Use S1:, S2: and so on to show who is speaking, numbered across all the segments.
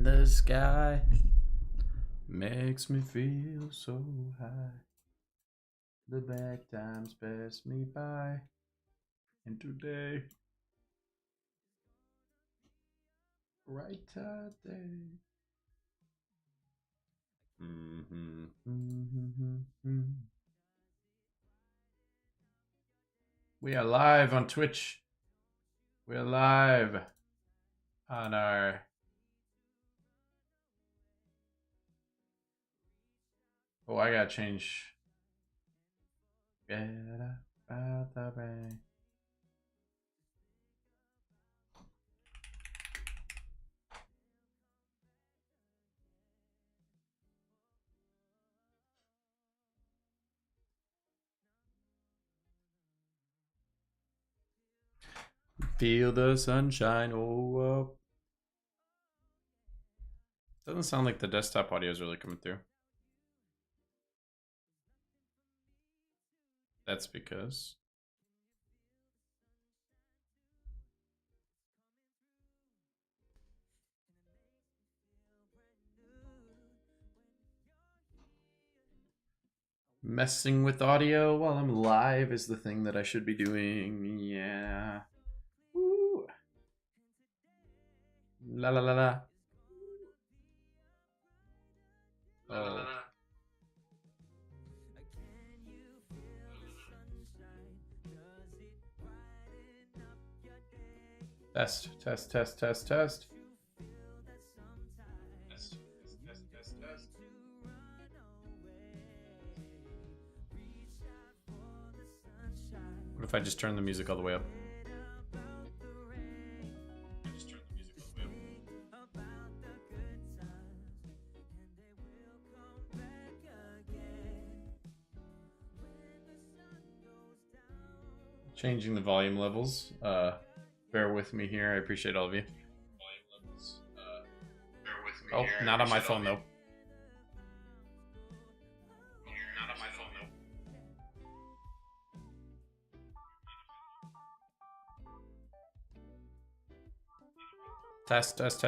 S1: the sky makes me feel so high. The bad times pass me by, and today, right day. We are live on Twitch. We are live on our I gotta change. Get out the rain. Feel the sunshine. Doesn't sound like the desktop audio is really coming through. That's because messing with audio while I'm live is the thing that I should be doing. Yeah. Woo. La la la la. Oh. Test. What if I just turn the music all the way up? Changing the volume levels. Bear with me here. I appreciate all of you. Oh, not on my phone though. Test. Test.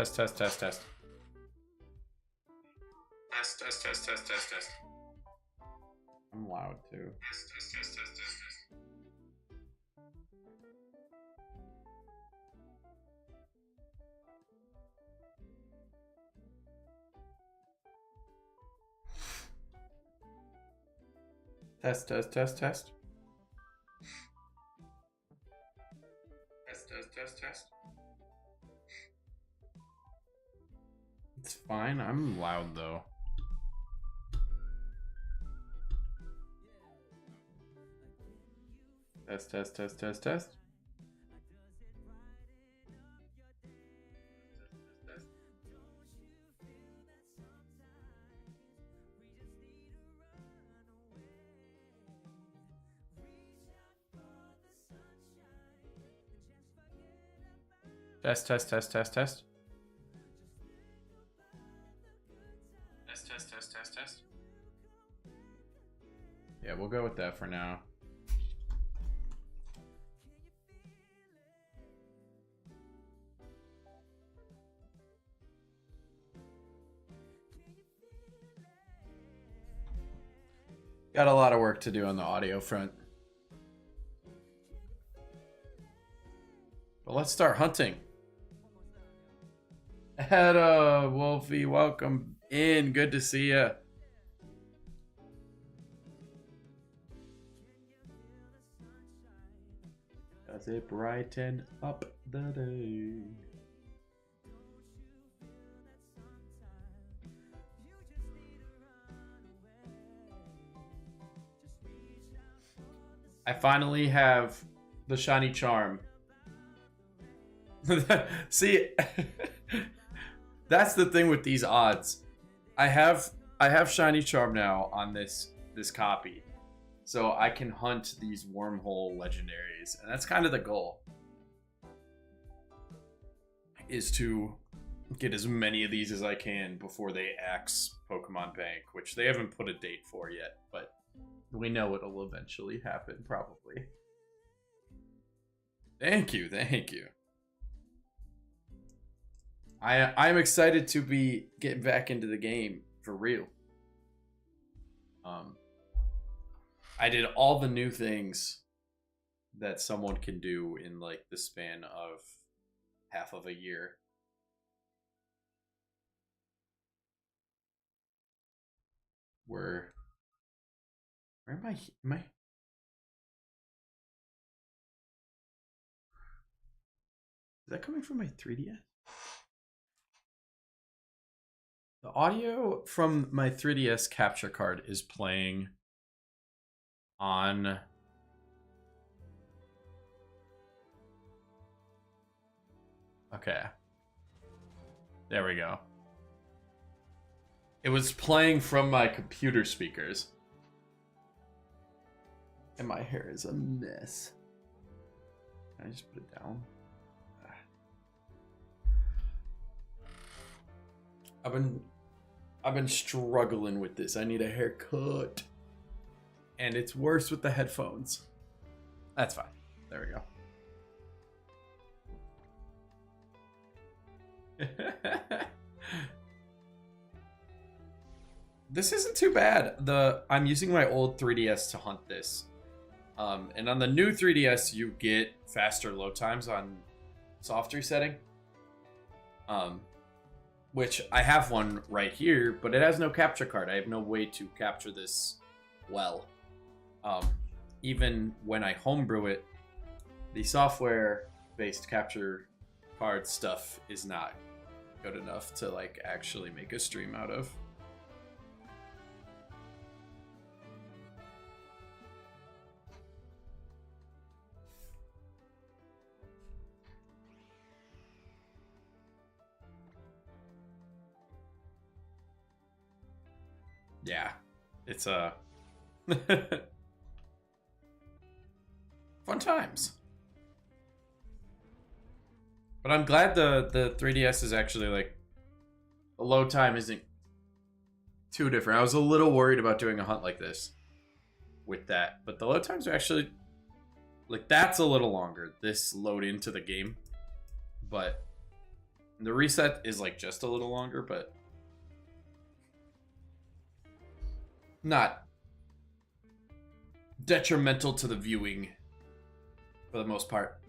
S1: I'm loud too. Test. It's fine. I'm loud though. Test. Test. Yeah, we'll go with that for now. Got a lot of work to do on the audio front. But let's start hunting. Hello, Wolfie. Welcome in. Good to see you. Does it brighten up the day? I finally have the shiny charm. See, that's the thing with these odds. I have shiny charm now on this copy, so I can hunt these wormhole legendaries, and that's kind of the goal. Is to get as many of these as I can before they axe Pokemon Bank, which they haven't put a date for yet, but we know it'll eventually happen, probably. Thank you. I'm excited to be getting back into the game for real. I did all the new things that someone can do in like the span of half of a year. Where am I? Am I? Is that coming from my 3DS? The audio from my 3DS capture card is playing on okay. There we go. It was playing from my computer speakers. And my hair is a mess. Can I just put it down? I've been struggling with this. I need a haircut. And it's worse with the headphones. That's fine. There we go. This isn't too bad. I'm using my old 3DS to hunt this. And on the new 3DS, you get faster load times on soft resetting. Which I have one right here, but it has no capture card. I have no way to capture this well. Even when I homebrew it, the software-based capture card stuff is not good enough to like actually make a stream out of. Yeah, it's fun times. But I'm glad the 3DS is actually like the load time isn't too different. I was a little worried about doing a hunt like this with that, but the load times are actually like that's a little longer. This load into the game, but the reset is like just a little longer, but not detrimental to the viewing for the most part.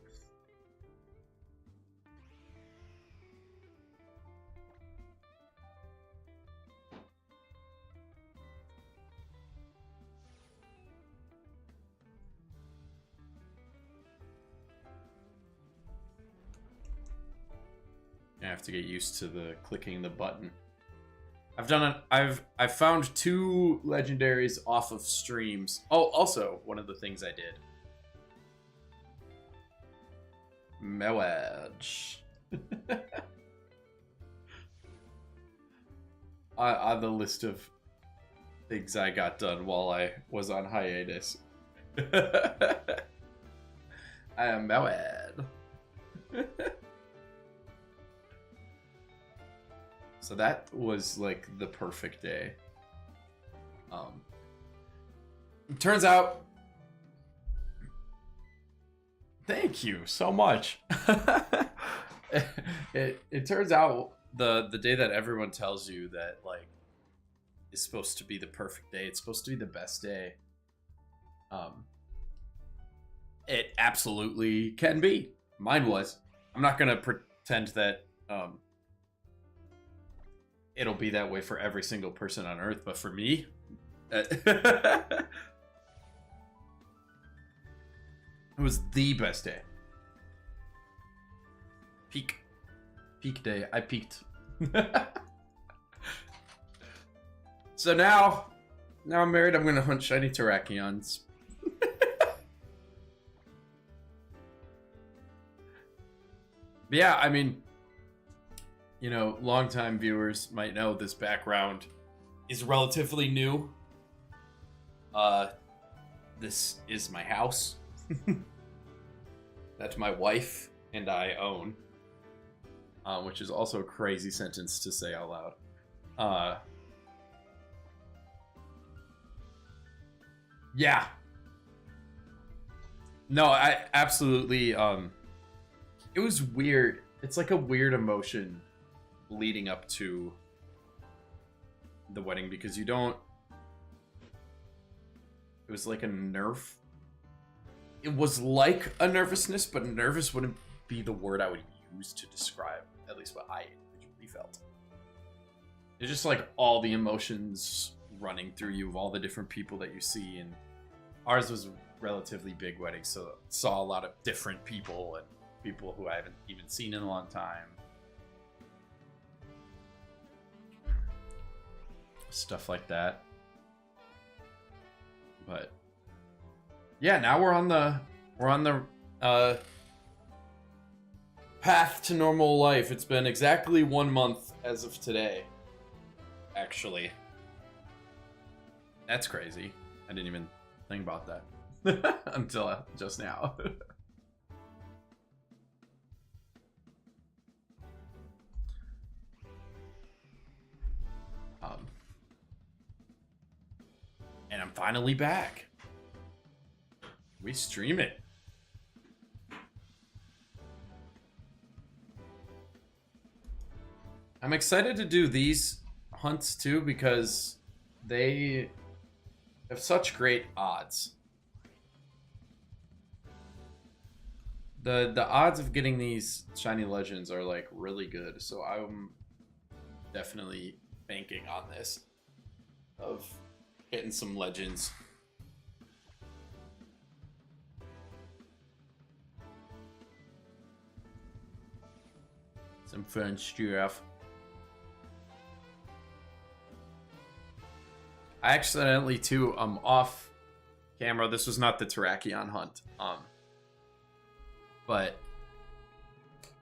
S1: I have to get used to the clicking the button. I've found 2 legendaries off of streams. Oh, also one of the things I did. Mewage. On the list of things I got done while I was on hiatus. I am Mewad. So that was like the perfect day. It turns out. Thank you so much. it turns out the day that everyone tells you that like is supposed to be the perfect day. It's supposed to be the best day. It absolutely can be. Mine was. I'm not gonna pretend that it'll be that way for every single person on Earth, but for me, it was the best day. Peak day. I peaked. So now I'm married. I'm gonna hunt shiny Terrakions. Yeah, I mean, you know, longtime viewers might know this background is relatively new. This is my house that my wife and I own, which is also a crazy sentence to say out loud. Yeah. No, I absolutely, it was weird. It's like a weird emotion leading up to the wedding, because you don't. It was like a nerf. It was like a nervousness, but nervous wouldn't be the word I would use to describe at least what I individually felt. It's just like all the emotions running through you of all the different people that you see, and ours was a relatively big wedding, so saw a lot of different people and people who I haven't even seen in a long time. Stuff like that. But yeah, now we're on the path to normal life. It's been exactly 1 month as of today. Actually, that's crazy. I didn't even think about that until just now. And I'm finally back. We stream it. I'm excited to do these hunts too, because they have such great odds. The odds of getting these shiny legends are like really good, so I'm definitely banking on this, of getting some legends. Some fun stuff. I accidentally too, off camera, this was not the Terrakion hunt, but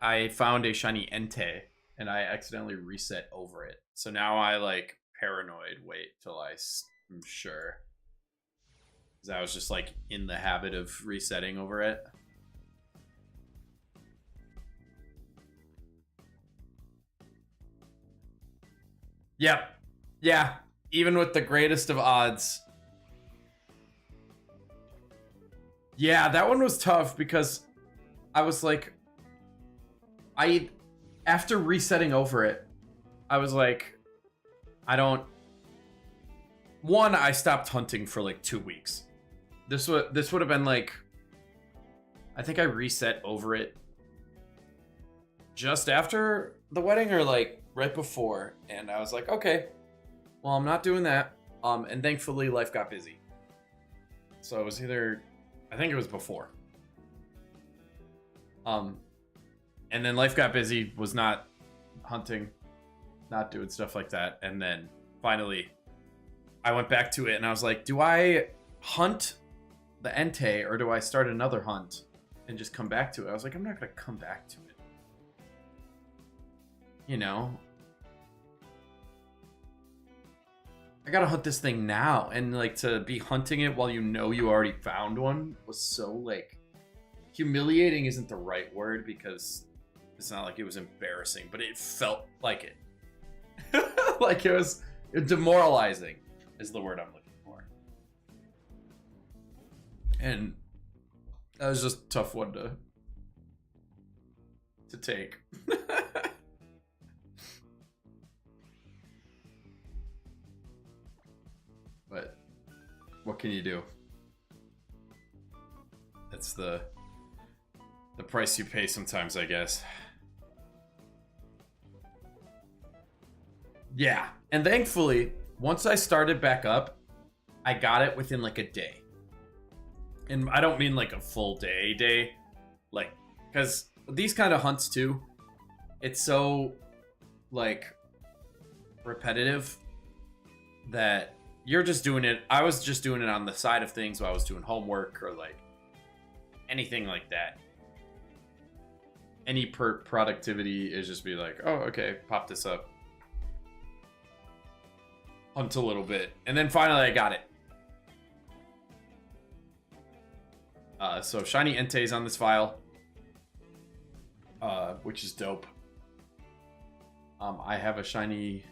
S1: I found a shiny Entei and I accidentally reset over it. So now I like paranoid wait till I'm sure, because I was just like in the habit of resetting over it. Yep. Yeah. Even with the greatest of odds. Yeah, that one was tough because I was like, after resetting over it, I was like, I stopped hunting for like 2 weeks. This would have been like, I think I reset over it just after the wedding or like right before, and I was like, okay, well, I'm not doing that. And thankfully life got busy. So it was either, I think it was before. And then life got busy, was not hunting, not doing stuff like that. And then finally I went back to it and I was like, do I hunt the Entei or do I start another hunt and just come back to it? I was like, I'm not going to come back to it. You know? I gotta hunt this thing now. And like to be hunting it while you know you already found one was so like, humiliating isn't the right word because it's not like it was embarrassing, but it felt like it. Like it was demoralizing is the word I'm looking for. And that was just a tough one to take. But what can you do? That's the price you pay sometimes, I guess. Yeah, and thankfully, once I started back up, I got it within like a day. And I don't mean like a full day, like, because these kind of hunts too, it's so like repetitive that you're just doing it. I was just doing it on the side of things while I was doing homework or like anything like that. Any productivity is just be like, oh, okay, pop this up. Hunt a little bit. And then finally I got it. So shiny Entei's on this file. Which is dope. I have a shiny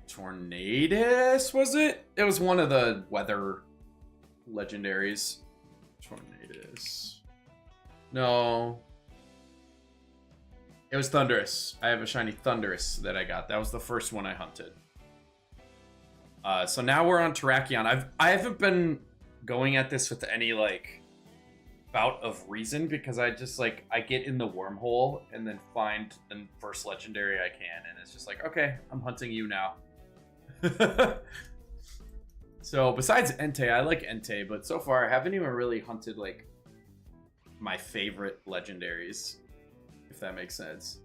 S1: Tornadus, was it? It was one of the weather legendaries. Tornadus. No. It was Thundurus. I have a shiny Thundurus that I got. That was the first one I hunted. So now we're on Terrakion. I haven't been going at this with any like bout of reason because I just like I get in the wormhole and then find the first legendary I can, and it's just like, okay, I'm hunting you now. So besides Entei, I like Entei, but so far I haven't even really hunted like my favorite legendaries, if that makes sense.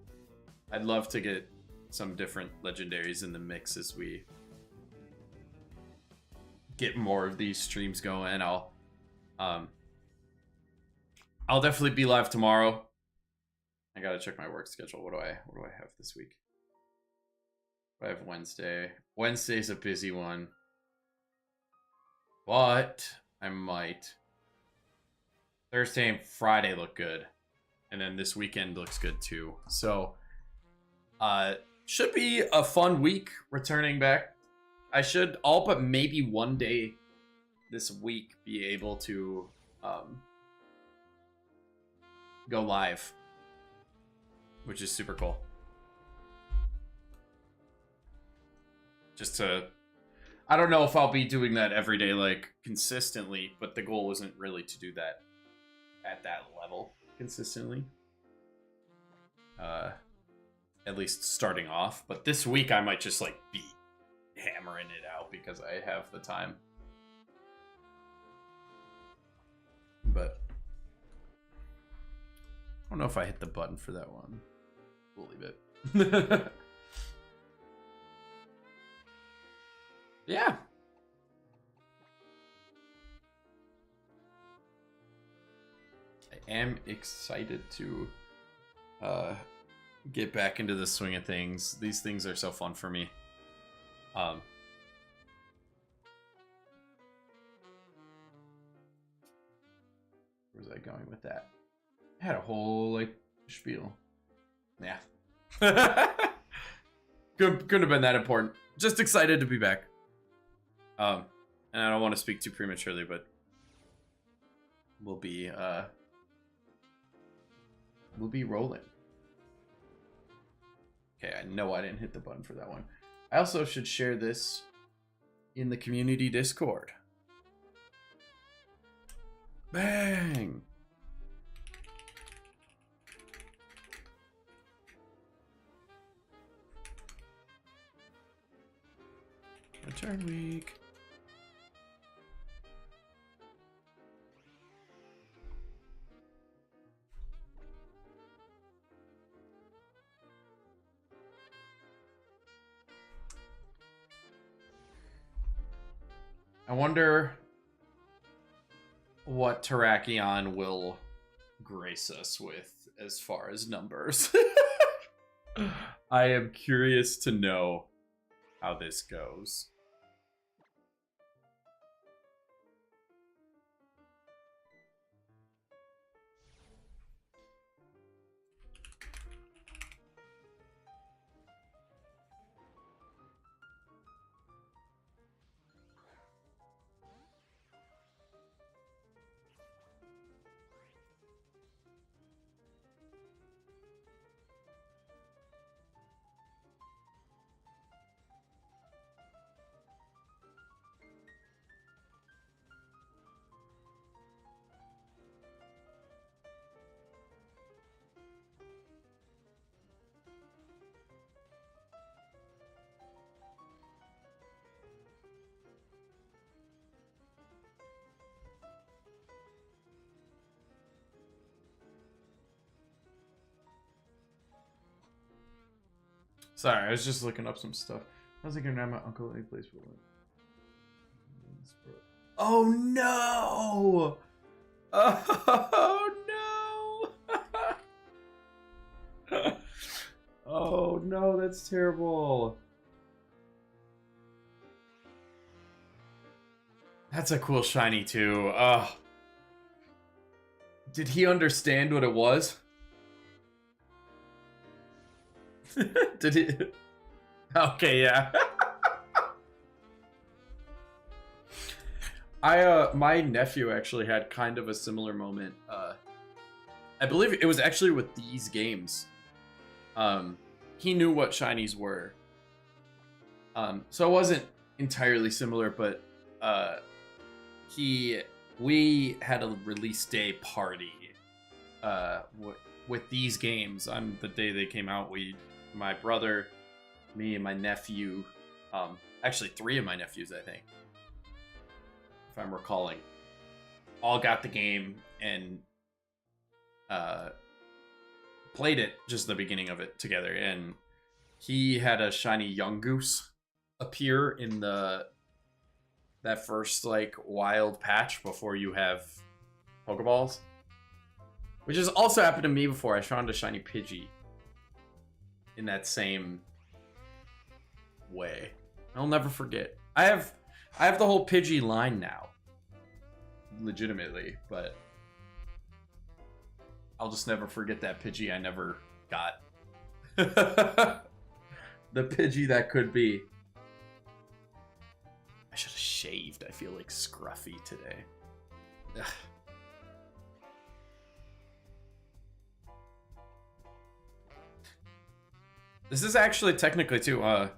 S1: I'd love to get some different legendaries in the mix as we get more of these streams going. I'll definitely be live tomorrow. I gotta check my work schedule. What do I have this week? I have Wednesday. Wednesday's a busy one. But I might. Thursday and Friday look good. And then this weekend looks good too. So should be a fun week returning back. I should all but maybe one day this week be able to go live, which is super cool. Just to, I don't know if I'll be doing that every day like consistently, but the goal isn't really to do that at that level consistently. At least starting off, but this week I might just like be hammering it out because I have the time. But I don't know if I hit the button for that one. We'll leave it. Yeah. I am excited to get back into the swing of things. These things are so fun for me. Where was I going with that? I had a whole like spiel. Yeah. Couldn't have been that important. Just excited to be back. And I don't want to speak too prematurely, but we'll be rolling. Okay, I know I didn't hit the button for that one. I also should share this in the community Discord. Bang! Return week. I wonder what Terrakion will grace us with as far as numbers. I am curious to know how this goes. Sorry, I was just looking up some stuff. I was thinking my uncle any place for one. Oh no! Oh no! Oh no, that's terrible. That's a cool shiny too. Did he understand what it was? Did he? Okay, yeah. My nephew actually had kind of a similar moment. I believe it was actually with these games. he knew what shinies were. So it wasn't entirely similar, but we had a release day party with these games on the day they came out. My brother, me, and my nephew, actually 3 of my nephews, I think, if I'm recalling, all got the game and played it, just the beginning of it together. And he had a shiny young goose appear in that first like wild patch before you have Pokeballs, which has also happened to me before. I found a shiny Pidgey in that same way. I'll never forget. I have the whole Pidgey line now, legitimately, but I'll just never forget that Pidgey I never got. The Pidgey that could be. I should have shaved. I feel like scruffy today. Ugh. This is actually technically too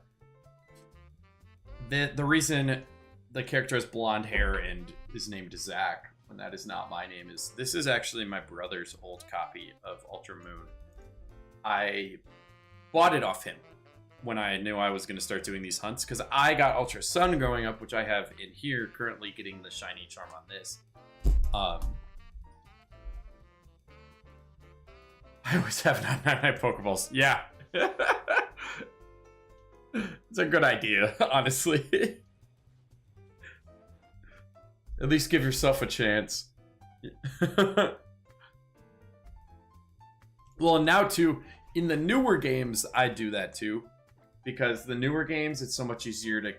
S1: the reason the character has blonde hair and is named Zach when that is not my name is this is actually my brother's old copy of Ultra Moon. I bought it off him when I knew I was going to start doing these hunts, because I got Ultra Sun growing up, which I have in here, currently getting the shiny charm on this. I always have 999 Pokeballs. Yeah. It's a good idea, honestly. At least give yourself a chance. Well, and now too, in the newer games, I do that too. Because the newer games, it's so much easier to,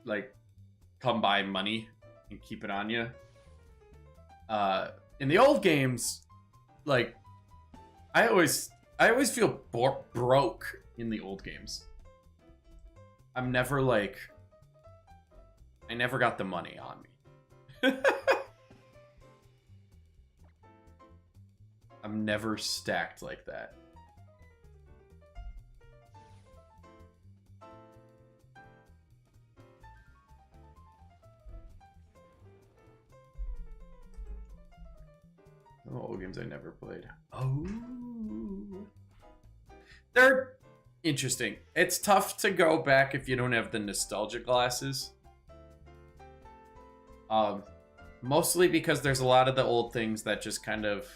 S1: like, come by money and keep it on you. In the old games, like, I always feel broke in the old games. I'm never, like, I never got the money on me. I'm never stacked like that. The old games I never played. Oh. They're interesting. It's tough to go back if you don't have the nostalgia glasses. Mostly because there's a lot of the old things that just kind of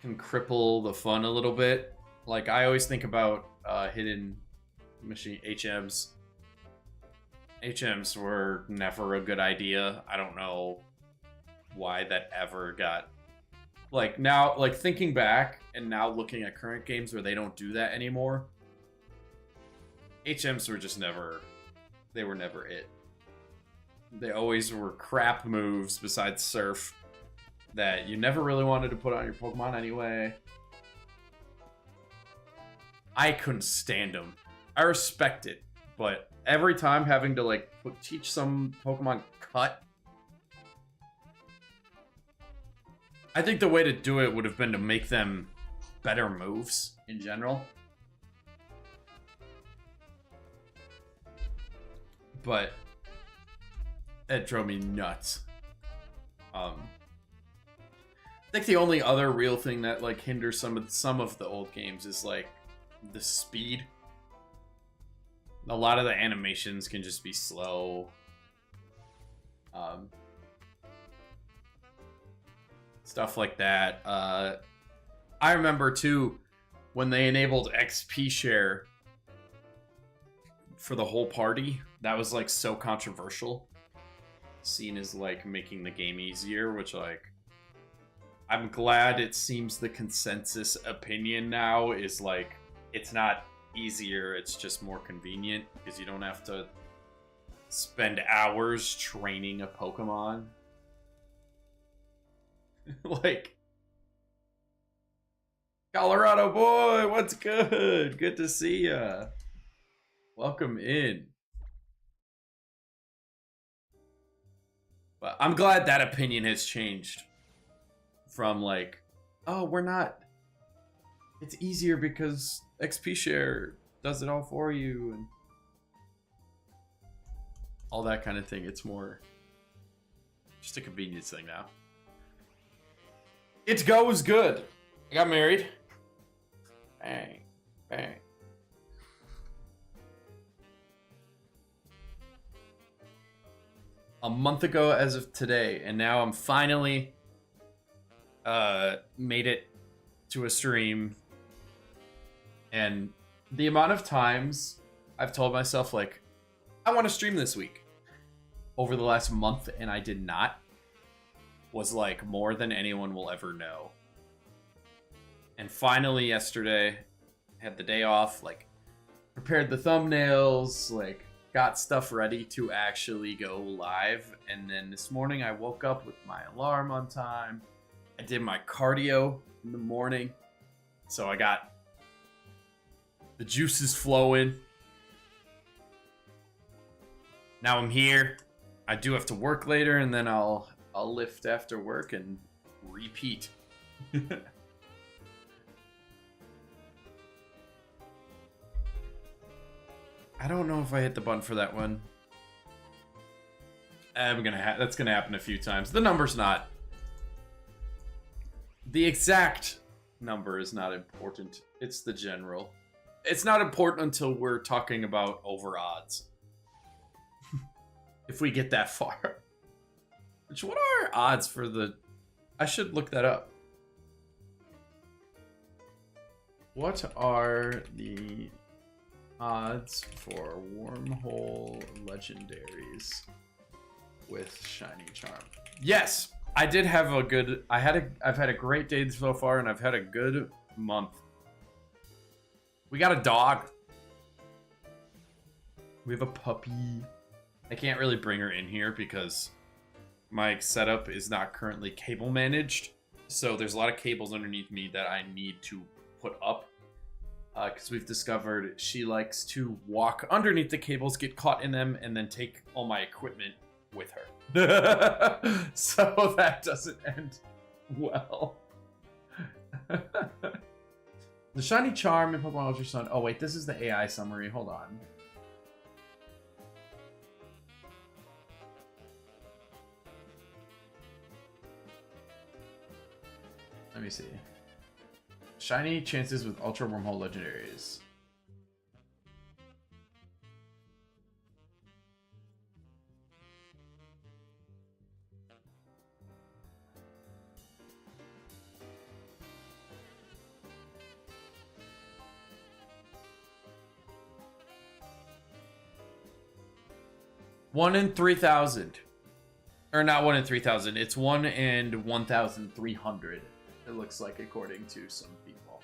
S1: can cripple the fun a little bit. Like, I always think about hidden machine HMs. HMs were never a good idea. I don't know why that ever got, like, now, like, thinking back and now looking at current games where they don't do that anymore, HMs were just never, they were never it. They always were crap moves besides Surf that you never really wanted to put on your Pokemon anyway. I couldn't stand them. I respect it, but every time having to, like, teach some Pokemon Cut, I think the way to do it would have been to make them better moves in general. But it drove me nuts. I think the only other real thing that, like, hinders some of the old games is, like, the speed. A lot of the animations can just be slow. Stuff like that. I remember too when they enabled XP share for the whole party. That was, like, so controversial, seen as, like, making the game easier, which, like, I'm glad it seems the consensus opinion now is, like, it's not easier, it's just more convenient because you don't have to spend hours training a Pokemon. Like, Colorado boy, what's good? Good to see ya. Welcome in. But I'm glad that opinion has changed from, like, oh, we're not It's easier because XP share does it all for you and all that kind of thing. It's more just a convenience thing now. It goes good. I got married. Bang, bang. A month ago as of today, and now I'm finally made it to a stream. And the amount of times I've told myself, like, I want to stream this week over the last month, and I did not, was like more than anyone will ever know. And finally yesterday, had the day off, like prepared the thumbnails, like got stuff ready to actually go live. And then this morning I woke up with my alarm on time. I did my cardio in the morning. So I got the juices flowing. Now I'm here. I do have to work later, and then I'll lift after work and repeat. I don't know if I hit the button for that one. That's gonna happen a few times. The number's not. The exact number is not important. It's the general. It's not important until we're talking about over odds. If we get that far. Which, what are odds for the... I should look that up. What are the odds for wormhole legendaries with shiny charm? Yes, I did have a good... I've had a great day so far, and I've had a good month. We got a dog. We have a puppy. I can't really bring her in here because my setup is not currently cable managed. So there's a lot of cables underneath me that I need to put up. Because we've discovered she likes to walk underneath the cables, get caught in them, and then take all my equipment with her. So that doesn't end well. The shiny charm in Pokemon Ultra Sun. Oh wait, this is the AI summary. Hold on. Let me see. Shiny chances with Ultra Wormhole Legendaries. One in 3,000. Or not 1 in 3,000. It's 1 in 1,300. It looks like, according to some people.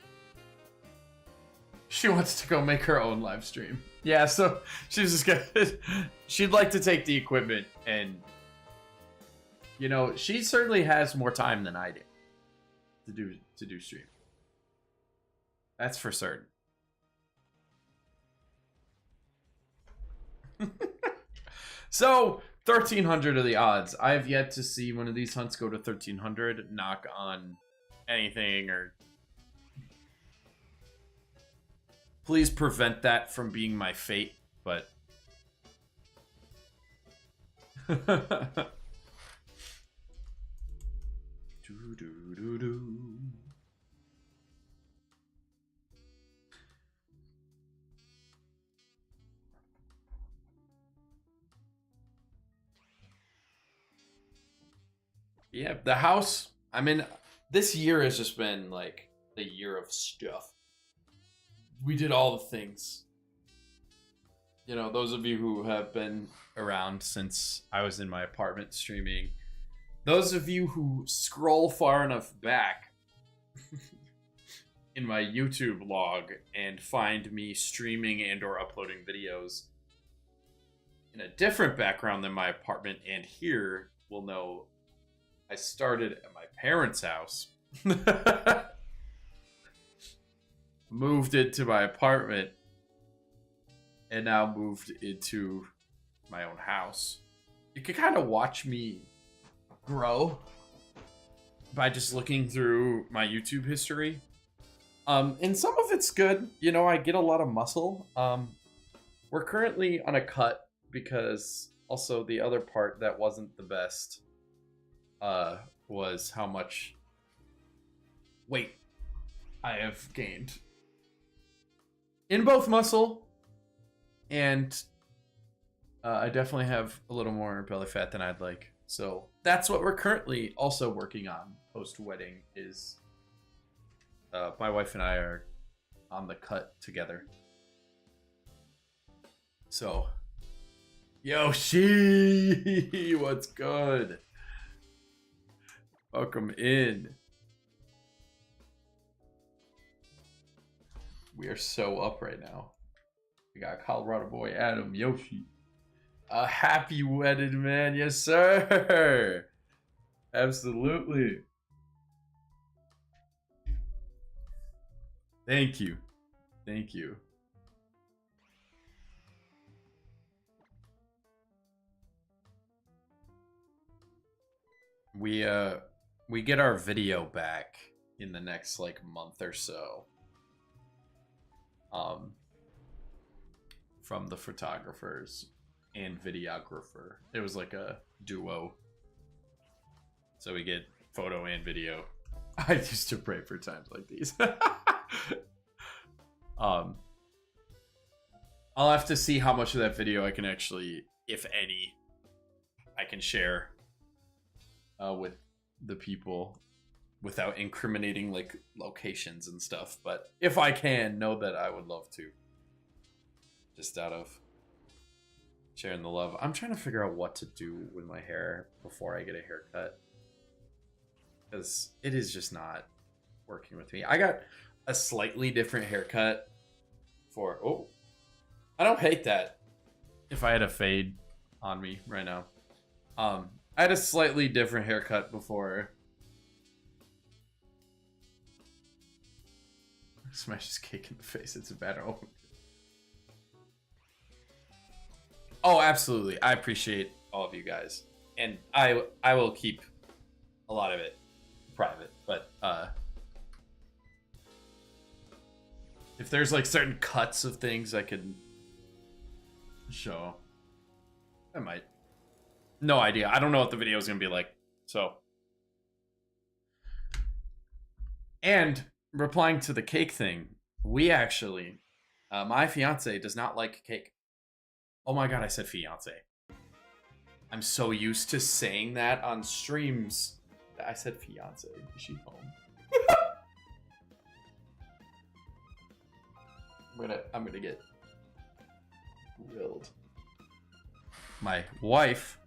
S1: She wants to go make her own live stream. Yeah, so she's just gonna... She'd like to take the equipment and... You know, she certainly has more time than I do to do stream. That's for certain. So, 1,300 are the odds. I have yet to see one of these hunts go to 1,300. Knock on anything, or please prevent that from being my fate, but yeah, the house, I mean, this year has just been like the year of stuff. We did all the things. You know, those of you who have been around since I was in my apartment streaming, those of you who scroll far enough back in my YouTube log and find me streaming and or uploading videos in a different background than my apartment and here will know I started at my parents' house, moved into my apartment, and now moved into my own house. You can kind of watch me grow by just looking through my YouTube history. And some of it's good. You know, I get a lot of muscle. We're currently on a cut because also the other part that wasn't the best was how much weight I have gained in both muscle and I definitely have a little more belly fat than I'd like. So that's what we're currently also working on post wedding is my wife and I are on the cut together. So, Yoshi, what's good? Welcome in. We are so up right now. We got Colorado boy Adam, Yoshi. A happy wedded man, yes sir. Absolutely. Thank you. Thank you. We get our video back in the next like month or so. From the photographers and videographer. It was like a duo. So we get photo and video. I used to pray for times like these. I'll have to see how much of that video I can actually, if any, I can share with the people without incriminating like locations and stuff. But if I can, know that I would love to. Just out of sharing the love. I'm trying to figure out what to do with my hair before I get a haircut. Because it is just not working with me. I got a slightly different haircut for... Oh, I don't hate that. If I had a fade on me right now. I had a slightly different haircut before. Smashes cake in the face. It's a bad omen. Oh, absolutely. I appreciate all of you guys. And I will keep a lot of it private. But if there's like certain cuts of things I can show, I might. No idea. I don't know what the video is going to be like. So. And replying to the cake thing, we actually, my fiance does not like cake. Oh my god, I said fiance. I'm so used to saying that on streams. I said fiance. Is she home? I'm gonna get grilled. My wife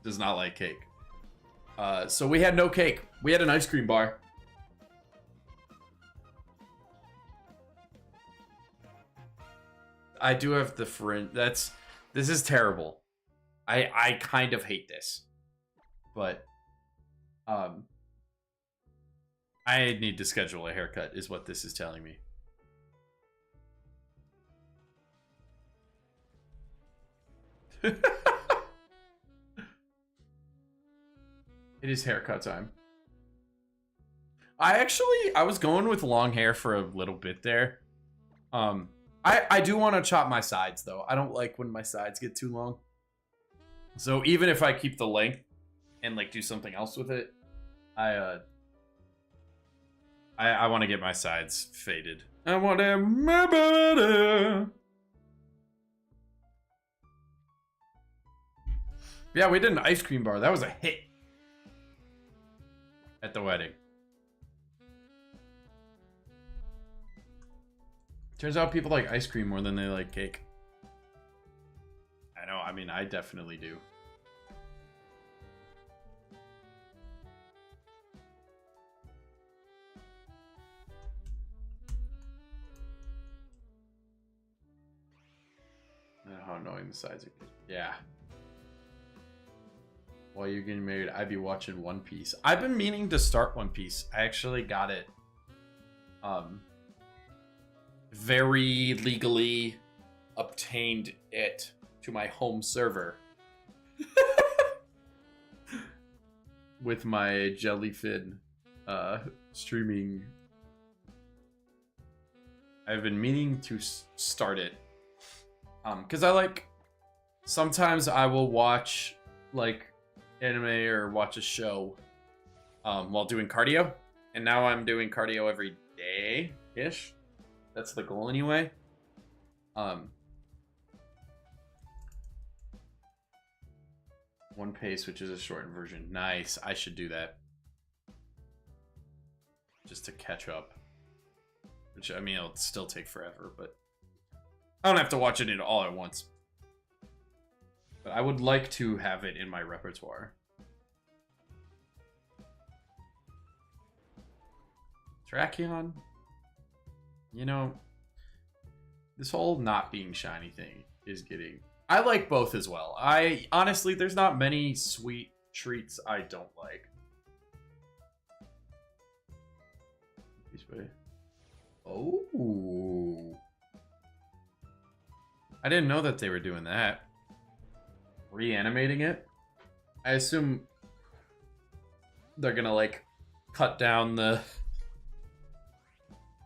S1: does not like cake. So we had no cake. We had an ice cream bar. I do have the fringe. This is terrible. I kind of hate this. But I need to schedule a haircut is what this is telling me. It is haircut time. I was going with long hair for a little bit there. I do want to chop my sides though. I don't like when my sides get too long. So even if I keep the length and like do something else with it, I want to get my sides faded. I want them better. Yeah, we did an ice cream bar. That was a hit at the wedding. Turns out people like ice cream more than they like cake. I know, I mean, I definitely do. How annoying the sides are. Yeah. While you're getting married, I'd be watching One Piece. I've been meaning to start One Piece. I actually got it. Very legally obtained it to my home server. with my jellyfin streaming. I've been meaning to start it. Because sometimes I will watch like anime or watch a show while doing cardio. And now I'm doing cardio every day-ish. That's the goal anyway. One pace, which is a shortened version. Nice. I should do that. Just to catch up. Which, I mean, it'll still take forever, but I don't have to watch it all at once. But I would like to have it in my repertoire. Tracheon? You know, this whole not being shiny thing is getting... I like both as well. Honestly, there's not many sweet treats I don't like. Oh. I didn't know that they were doing that. Reanimating it? I assume they're gonna, like, cut down the...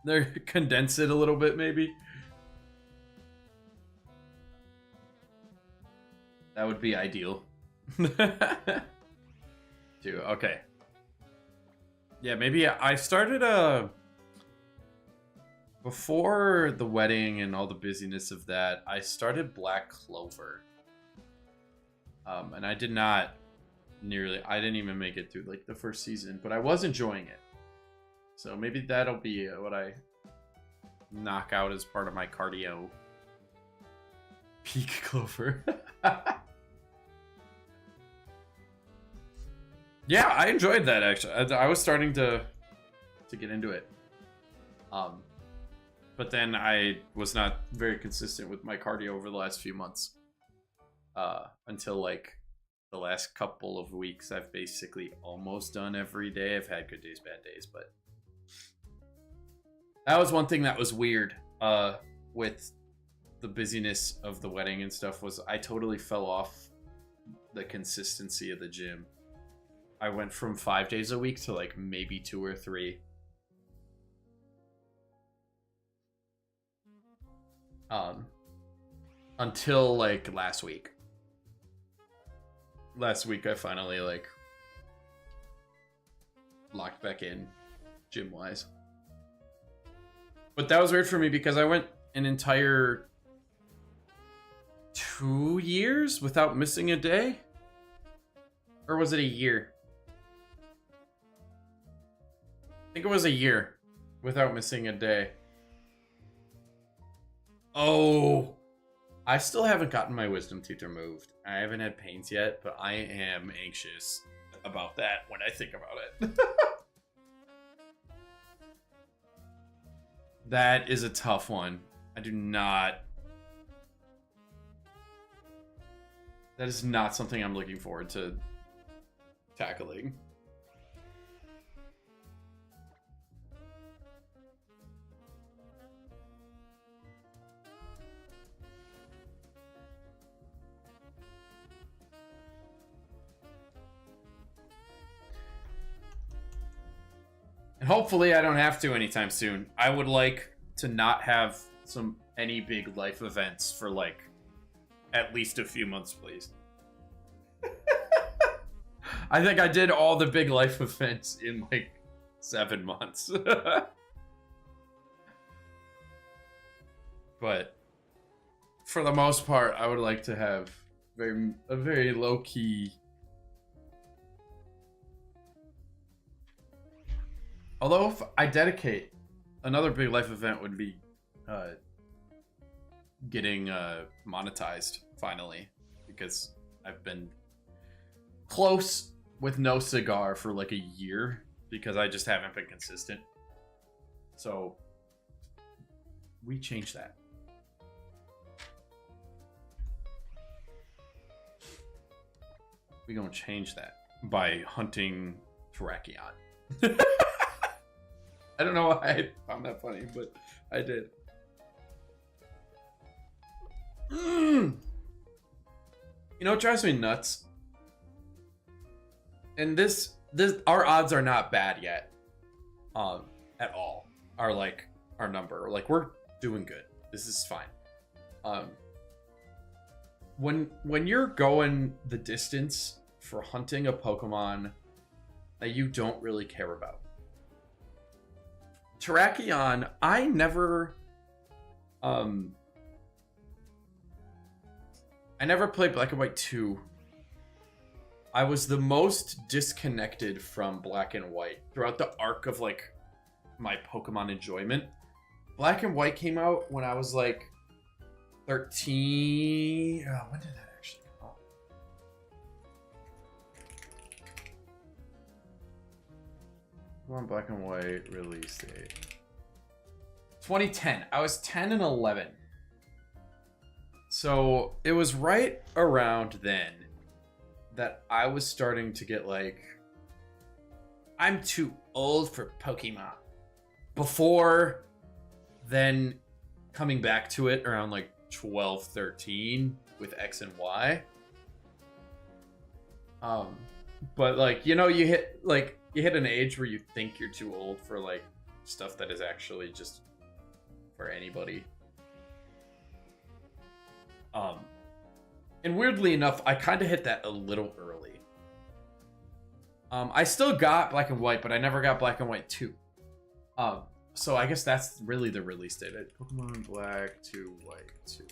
S1: They're condense it a little bit, maybe. That would be ideal. Dude, okay. Yeah, maybe I started before the wedding and all the busyness of that, I started Black Clover. And I did not I didn't even make it through like the first season, but I was enjoying it. So maybe that'll be what I knock out as part of my cardio. Peak Clover. Yeah, I enjoyed that actually. I was starting to get into it. But then I was not very consistent with my cardio over the last few months. Until like the last couple of weeks, I've basically almost done every day. I've had good days, bad days, but that was one thing that was weird with the busyness of the wedding and stuff was I totally fell off the consistency of the gym. I went from 5 days a week to like maybe 2 or 3. Until like last week. Last week I finally like locked back in gym wise. But that was weird for me because I went an entire 2 years without missing a day. Or was it a year? I think it was a year without missing a day. Oh, I still haven't gotten my wisdom tooth removed. I haven't had pains yet, but I am anxious about that when I think about it. That is a tough one. I do not... That is not something I'm looking forward to tackling. And hopefully I don't have to anytime soon. I would like to not have any big life events for like at least a few months, please. I think I did all the big life events in like 7 months. But for the most part, I would like to have a very low-key... Although if I dedicate, another big life event would be getting monetized finally, because I've been close with no cigar for like a year because I just haven't been consistent. So we changed that. We gonna change that by hunting Tracheon. I don't know why I found that funny, but I did. You know what drives me nuts? And this our odds are not bad yet, at all. Our number, like we're doing good. This is fine. When you're going the distance for hunting a Pokemon that you don't really care about, Terrakion, I never played Black and White 2. I was the most disconnected from Black and White throughout the arc of like my Pokemon enjoyment. Black and White came out when I was like 13. When did that actually come out? Pokemon Black and White release date 2010. I was 10 and 11. So it was right around then that I was starting to get like, I'm too old for Pokemon. Before then coming back to it around like 12, 13 with X and Y. But like, you know, you hit an age where you think you're too old for like stuff that is actually just for anybody. And weirdly enough, I kind of hit that a little early. I still got Black and White, but I never got Black and White 2. So I guess that's really the release date. Pokemon Black 2, White 2.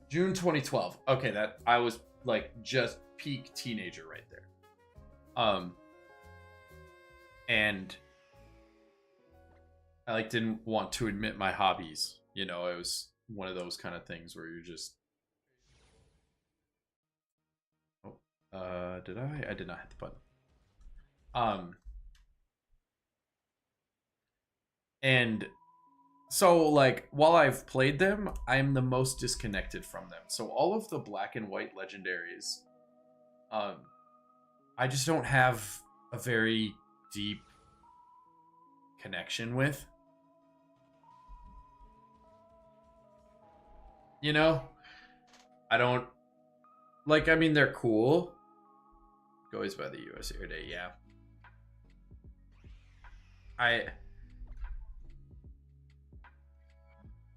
S1: June 2012. Okay, that I was like just peak teenager right there. And I like didn't want to admit my hobbies. You know, it was one of those kind of things where you're just... Oh, did I? I did not hit the button. And so, like, while I've played them, I'm the most disconnected from them. So all of the Black and White legendaries, I just don't have a very deep connection with. You know? I don't... Like, I mean, they're cool. Goes by the US Air Day, yeah.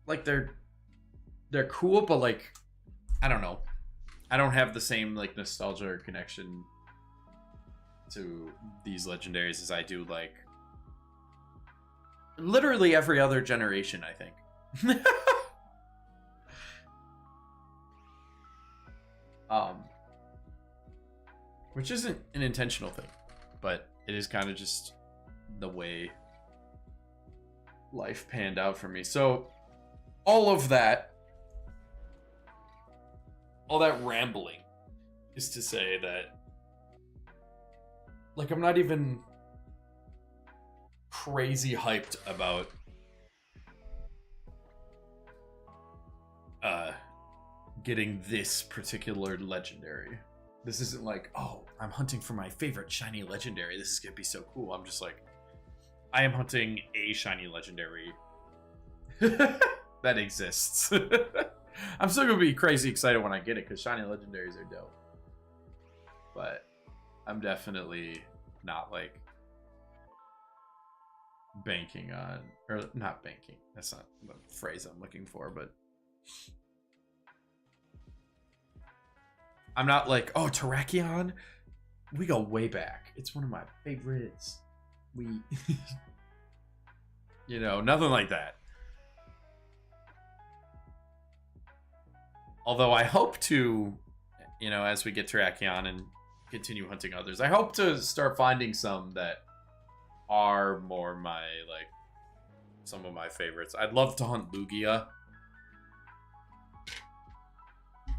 S1: Like, they're cool, but, like, I don't know. I don't have the same, like, nostalgia or connection to these legendaries as I do, like, literally every other generation, I think. Which isn't an intentional thing, but it is kind of just the way life panned out for me. So all that rambling is to say that, like, I'm not even crazy hyped about getting this particular legendary. This isn't like, oh, I'm hunting for my favorite shiny legendary. This is gonna be so cool. I'm just like, I am hunting a shiny legendary that exists. I'm still gonna be crazy excited when I get it because shiny legendaries are dope. But I'm definitely not like banking on, or not banking. That's not the phrase I'm looking for, but I'm not like, oh, Terrakion? We go way back. It's one of my favorites. You know, nothing like that. Although I hope to, you know, as we get Terrakion and continue hunting others, I hope to start finding some that are more my, like, some of my favorites. I'd love to hunt Lugia.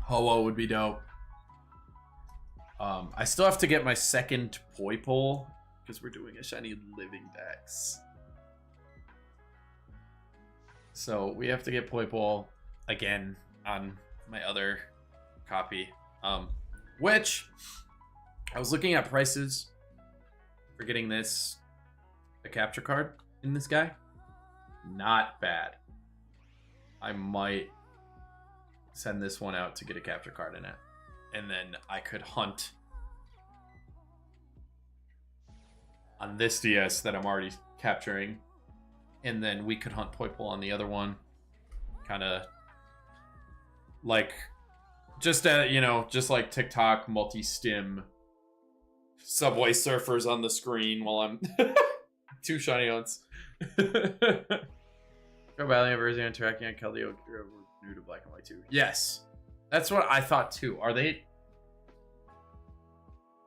S1: Ho-Oh would be dope. I still have to get my second Poipole because we're doing a shiny living dex. So we have to get Poipole again on my other copy. Which I was looking at prices for getting this, a capture card in this guy. Not bad. I might send this one out to get a capture card in it. And then I could hunt on this DS that I'm already capturing. And then we could hunt Poipole on the other one. Kind of like, just you know, just like TikTok multi-stim Subway Surfers on the screen while I'm 2 shiny hunts. Go Valley version tracking on Keldeo new to Black and White 2. Yes. That's what I thought too. Are they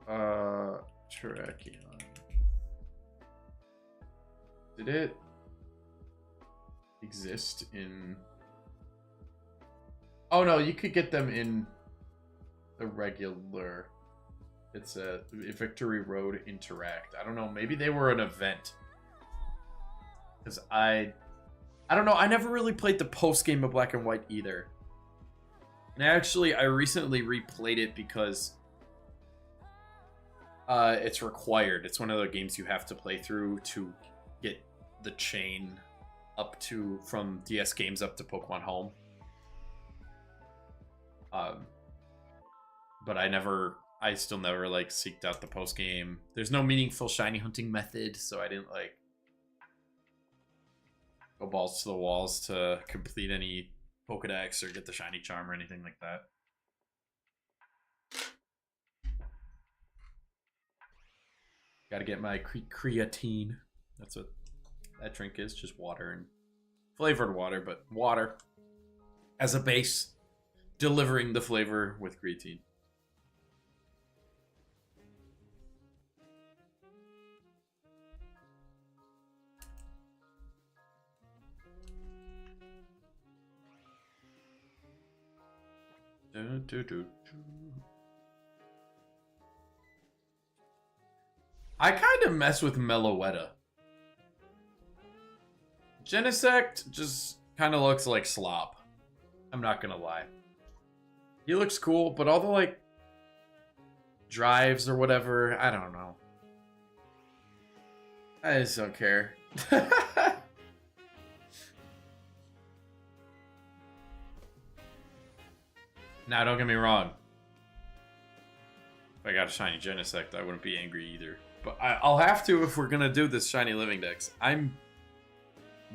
S1: tracking on? Did it exist in? Oh no, you could get them in the regular. It's a Victory Road Interact. I don't know, maybe they were an event. Because I don't know, I never really played the post game of Black and White either. And actually, I recently replayed it because it's required. It's one of the games you have to play through to get the chain up to, from DS games up to Pokemon Home. But I still never like seeked out the post game. There's no meaningful shiny hunting method, so I didn't like go balls to the walls to complete any Pokedex or get the shiny charm or anything like that. Gotta get my creatine. That's what that drink is, just water and flavored water, but water as a base, delivering the flavor with creatine. I kind of mess with Meloetta. Genesect just kind of looks like slop. I'm not gonna lie. He looks cool, but all the like drives or whatever, I don't know. I just don't care. Now, don't get me wrong. If I got a shiny Genesect, I wouldn't be angry either. But I'll have to if we're gonna do this shiny living dex.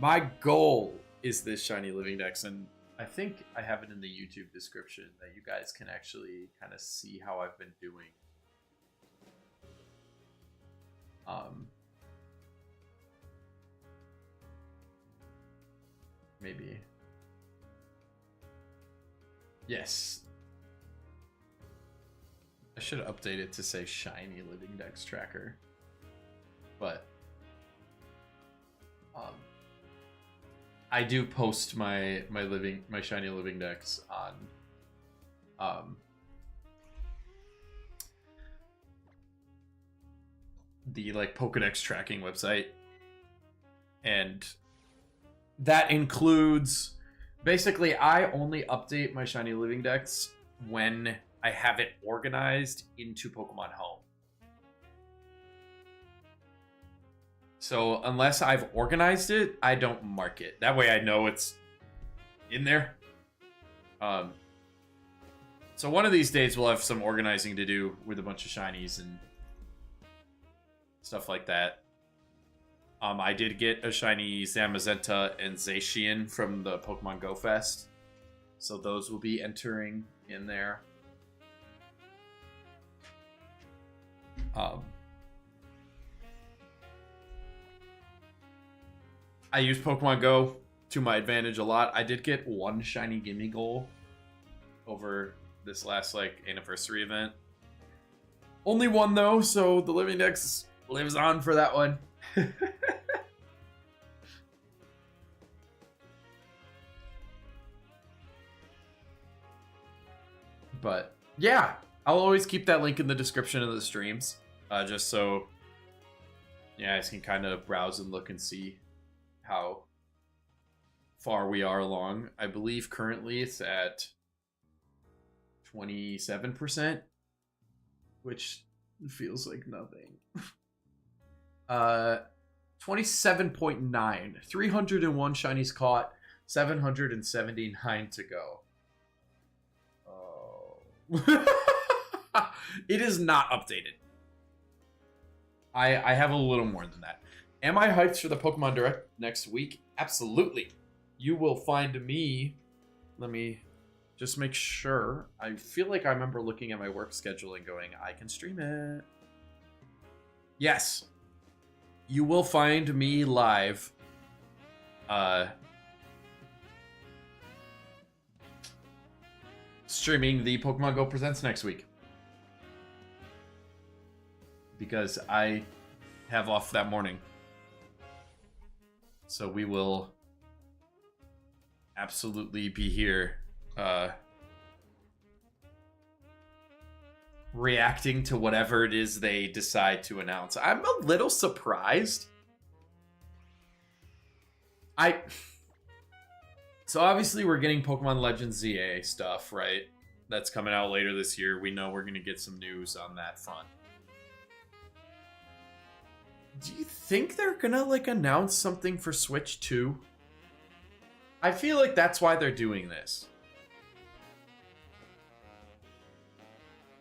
S1: My goal is this shiny living dex, and I think I have it in the YouTube description that you guys can actually kind of see how I've been doing. Maybe. Yes. I should update it to say shiny living dex tracker. But I do post my shiny living dex on the like Pokedex tracking website, and that includes basically I only update my shiny living dex when I have it organized into Pokemon Home. So unless I've organized it, I don't mark it. That way I know it's in there. So one of these days we'll have some organizing to do with a bunch of shinies and stuff like that. I did get a shiny Zamazenta and Zacian from the Pokemon Go Fest. So those will be entering in there. I use Pokemon Go to my advantage a lot. I did get one shiny gimme goal over this last like anniversary event. Only one though, so the living dex lives on for that one. But yeah, I'll always keep that link in the description of the streams, just so you guys can kind of browse and look and see how far we are along. I believe currently it's at 27%, which feels like nothing. 27.9, 301 shinies caught, 779 to go. It is not updated. I have a little more than that. Am I hyped for the Pokemon Direct next week? Absolutely. You will find me. Let me just make sure. I feel like I remember looking at my work schedule and going, I can stream it. Yes. You will find me live. Streaming the Pokemon Go Presents next week. Because I have off that morning. So we will absolutely be here reacting to whatever it is they decide to announce. I'm a little surprised. So obviously we're getting Pokemon Legends ZA stuff, right? That's coming out later this year. We know we're going to get some news on that front. Do you think they're going to like announce something for Switch 2? I feel like that's why they're doing this.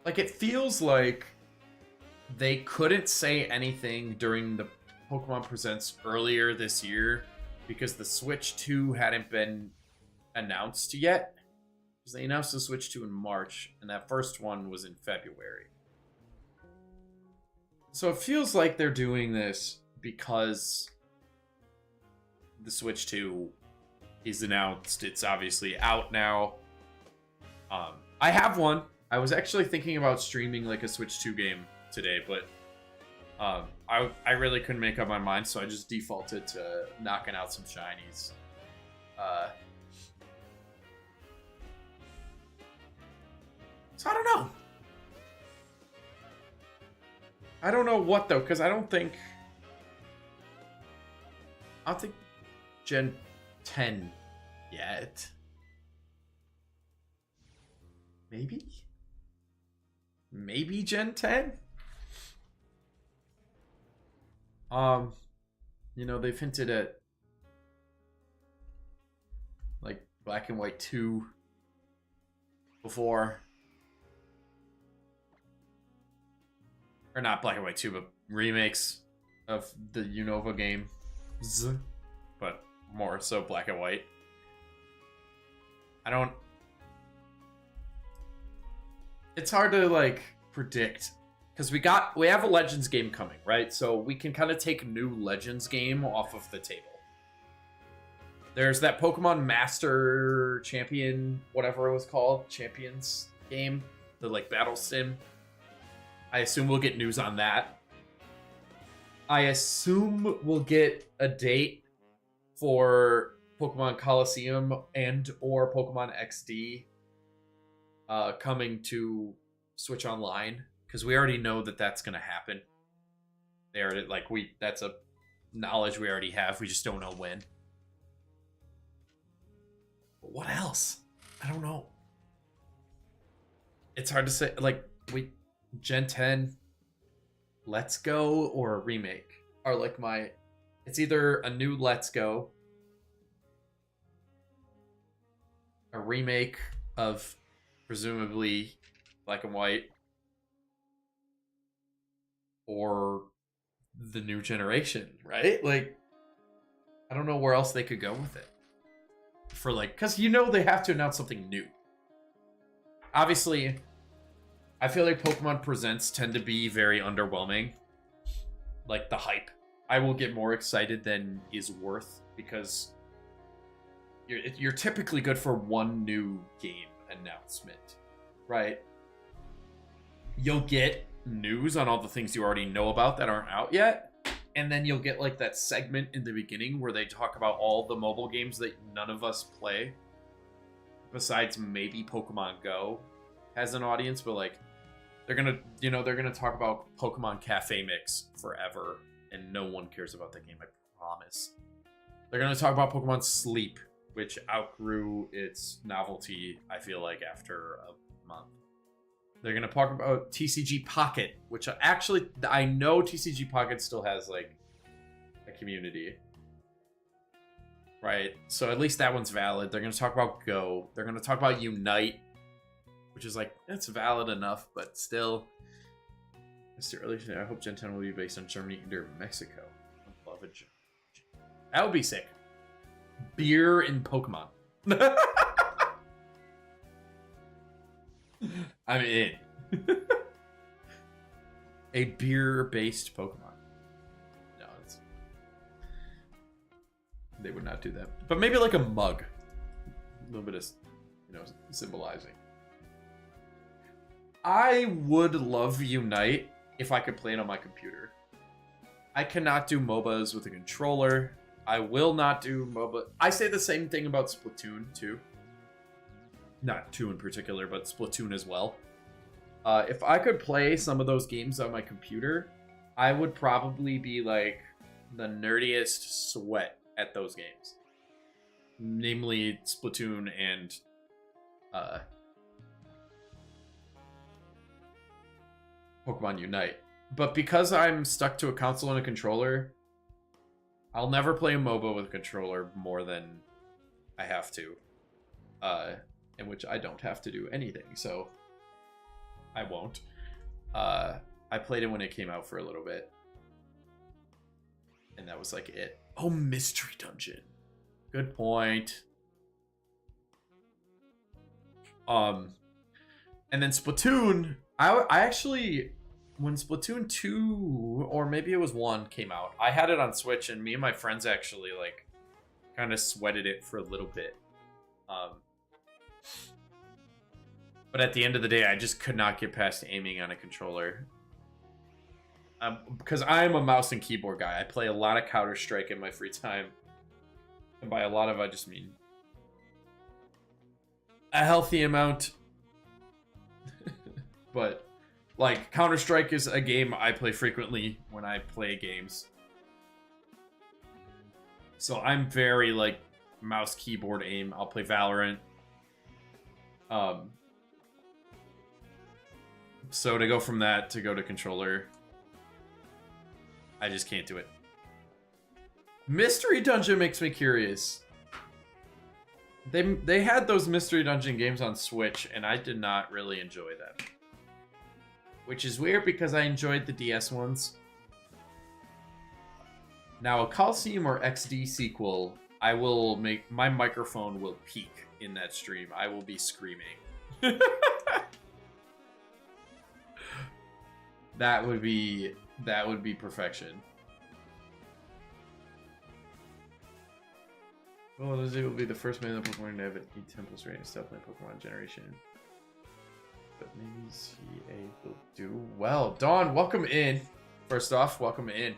S1: Like, it feels like they couldn't say anything during the Pokemon Presents earlier this year because the Switch 2 hadn't been announced yet. Because they announced the Switch 2 in March, and that first one was in February. So it feels like they're doing this because the Switch 2 is announced. It's obviously out now. I have one. I was actually thinking about streaming like a Switch 2 game today, but I really couldn't make up my mind, so I just defaulted to knocking out some shinies. So I don't know. I don't know what though, because I don't think Gen 10 yet. Maybe Gen 10? You know, they've hinted at like Black and White 2 before. Or not Black and White 2, but remakes of the Unova game. But more so Black and White. It's hard to like predict because we have a Legends game coming, right? So we can kind of take a new Legends game off of the table. There's that Pokemon Master Champion, whatever it was called, Champions game, the like battle sim. I assume we'll get news on that. I assume we'll get a date for Pokemon Coliseum and or Pokemon XD coming to Switch Online, because we already know that that's going to happen. They already that's a knowledge we already have. We just don't know when. But what else? I don't know. It's hard to say. Like Gen 10 Let's Go or a remake are like it's either a new Let's Go, a remake of presumably Black and White, or the new generation, right? Like, I don't know where else they could go with it. For like, because you know they have to announce something new. Obviously, I feel like Pokemon Presents tend to be very underwhelming. Like the hype. I will get more excited than is worth because you're typically good for one new game announcement, right? You'll get news on all the things you already know about that aren't out yet. And then you'll get like that segment in the beginning where they talk about all the mobile games that none of us play. Besides maybe Pokemon Go has an audience, but like they're gonna talk about Pokemon Cafe Mix forever, and no one cares about that game, I promise. They're gonna talk about Pokemon Sleep, which outgrew its novelty, I feel like, after a month. They're gonna talk about TCG Pocket, which I know TCG Pocket still has like a community, right? So at least that one's valid. They're gonna talk about Go. They're gonna talk about Unite, which is like, it's valid enough, but still Mr. Early, I hope Gen 10 will be based on Germany or Mexico. I love it. That would be sick. Beer in Pokemon. I'm in. A beer-based Pokemon. No, they would not do that. But maybe like a mug. A little bit of, symbolizing. I would love Unite if I could play it on my computer. I cannot do MOBAs with a controller. I will not do MOBA. I say the same thing about Splatoon, too. Not 2 in particular, but Splatoon as well. If I could play some of those games on my computer, I would probably be, like, the nerdiest sweat at those games. Namely, Splatoon and, Pokemon Unite. But because I'm stuck to a console and a controller, I'll never play a MOBA with a controller more than I have to. In which I don't have to do anything, so I won't. I played it when it came out for a little bit. And that was like it. Oh, Mystery Dungeon. Good point. And then Splatoon, I actually, when Splatoon 2, or maybe it was 1, came out, I had it on Switch, and me and my friends actually, like, kind of sweated it for a little bit. But at the end of the day, I just could not get past aiming on a controller. Because I'm a mouse and keyboard guy. I play a lot of Counter-Strike in my free time. And by a lot of, I just mean a healthy amount. But, like, Counter-Strike is a game I play frequently when I play games. So I'm very, like, mouse, keyboard, aim. I'll play Valorant. So to go from that to go to controller, I just can't do it. Mystery Dungeon makes me curious. They had those Mystery Dungeon games on Switch, and I did not really enjoy them. Which is weird because I enjoyed the DS ones. Now, a Coliseum or XD sequel, I will make... My microphone will peak in that stream. I will be screaming. That would be perfection. Well, Lizzie will be the first man in the Pokemon to have an 8 temples rating stuff in the Pokemon generation. But maybe CA will do well. Dawn, welcome in. First off, welcome in.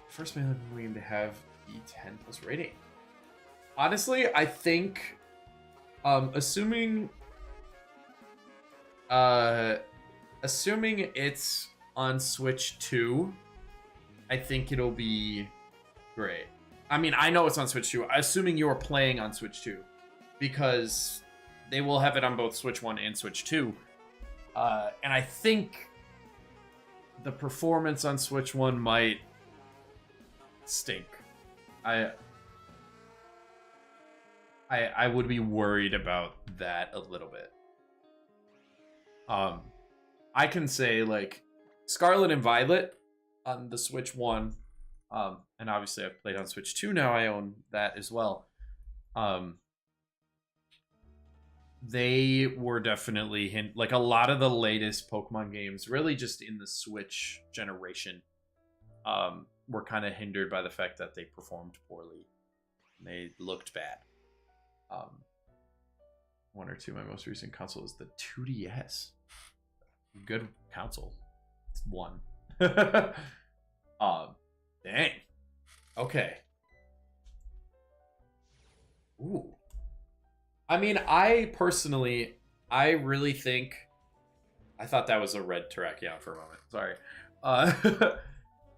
S1: First man in the to have E10 plus rating. Honestly, I think, assuming it's on Switch 2, I think it'll be great. I mean, I know it's on Switch 2. Assuming you're playing on Switch 2. Because they will have it on both Switch 1 and Switch 2. And I think the performance on Switch 1 might stink. I would be worried about that a little bit. I can say, like, Scarlet and Violet on the Switch 1, and obviously I've played on Switch 2 now, I own that as well. They were definitely, like, a lot of the latest Pokemon games, really just in the Switch generation, were kind of hindered by the fact that they performed poorly. They looked bad. 1 or 2, my most recent console is the 2DS. Good console. It's 1. Dang. Okay. Ooh. I mean, I really think... I thought that was a red Terrakion for a moment. Sorry.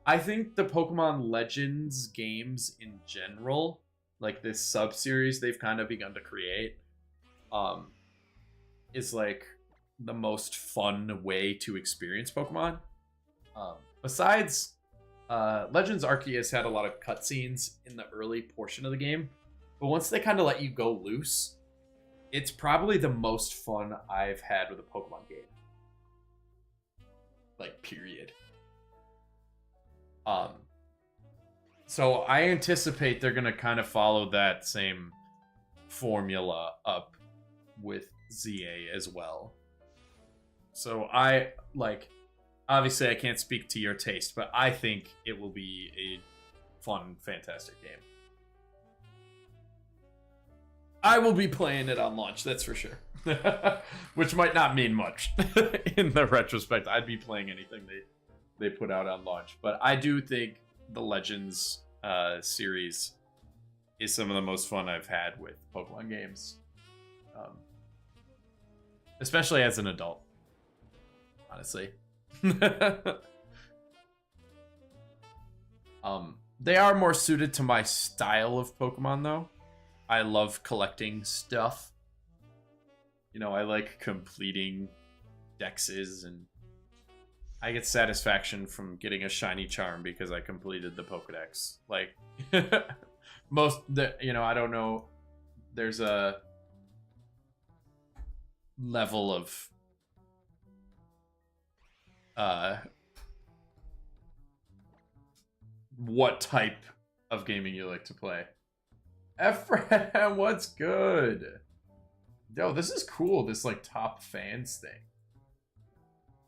S1: I think the Pokemon Legends games in general, like this sub-series they've kind of begun to create, is like the most fun way to experience Pokemon. Besides, Legends Arceus had a lot of cutscenes in the early portion of the game, but once they kind of let you go loose, it's probably the most fun I've had with a Pokemon game. like period. So I anticipate they're gonna kind of follow that same formula up with ZA as well. So I like, obviously I can't speak to your taste, but I think it will be a fun, fantastic game. I will be playing it on launch, that's for sure. Which might not mean much in the retrospect. I'd be playing anything they put out on launch. But I do think the Legends series is some of the most fun I've had with Pokemon games. Especially as an adult, honestly. They are more suited to my style of Pokemon, though. I love collecting stuff. You know, I like completing dexes, and I get satisfaction from getting a shiny charm because I completed the Pokedex. Like, I don't know, there's a level of what type of gaming you like to play. Efren, what's good? Yo, this is cool, this like top fans thing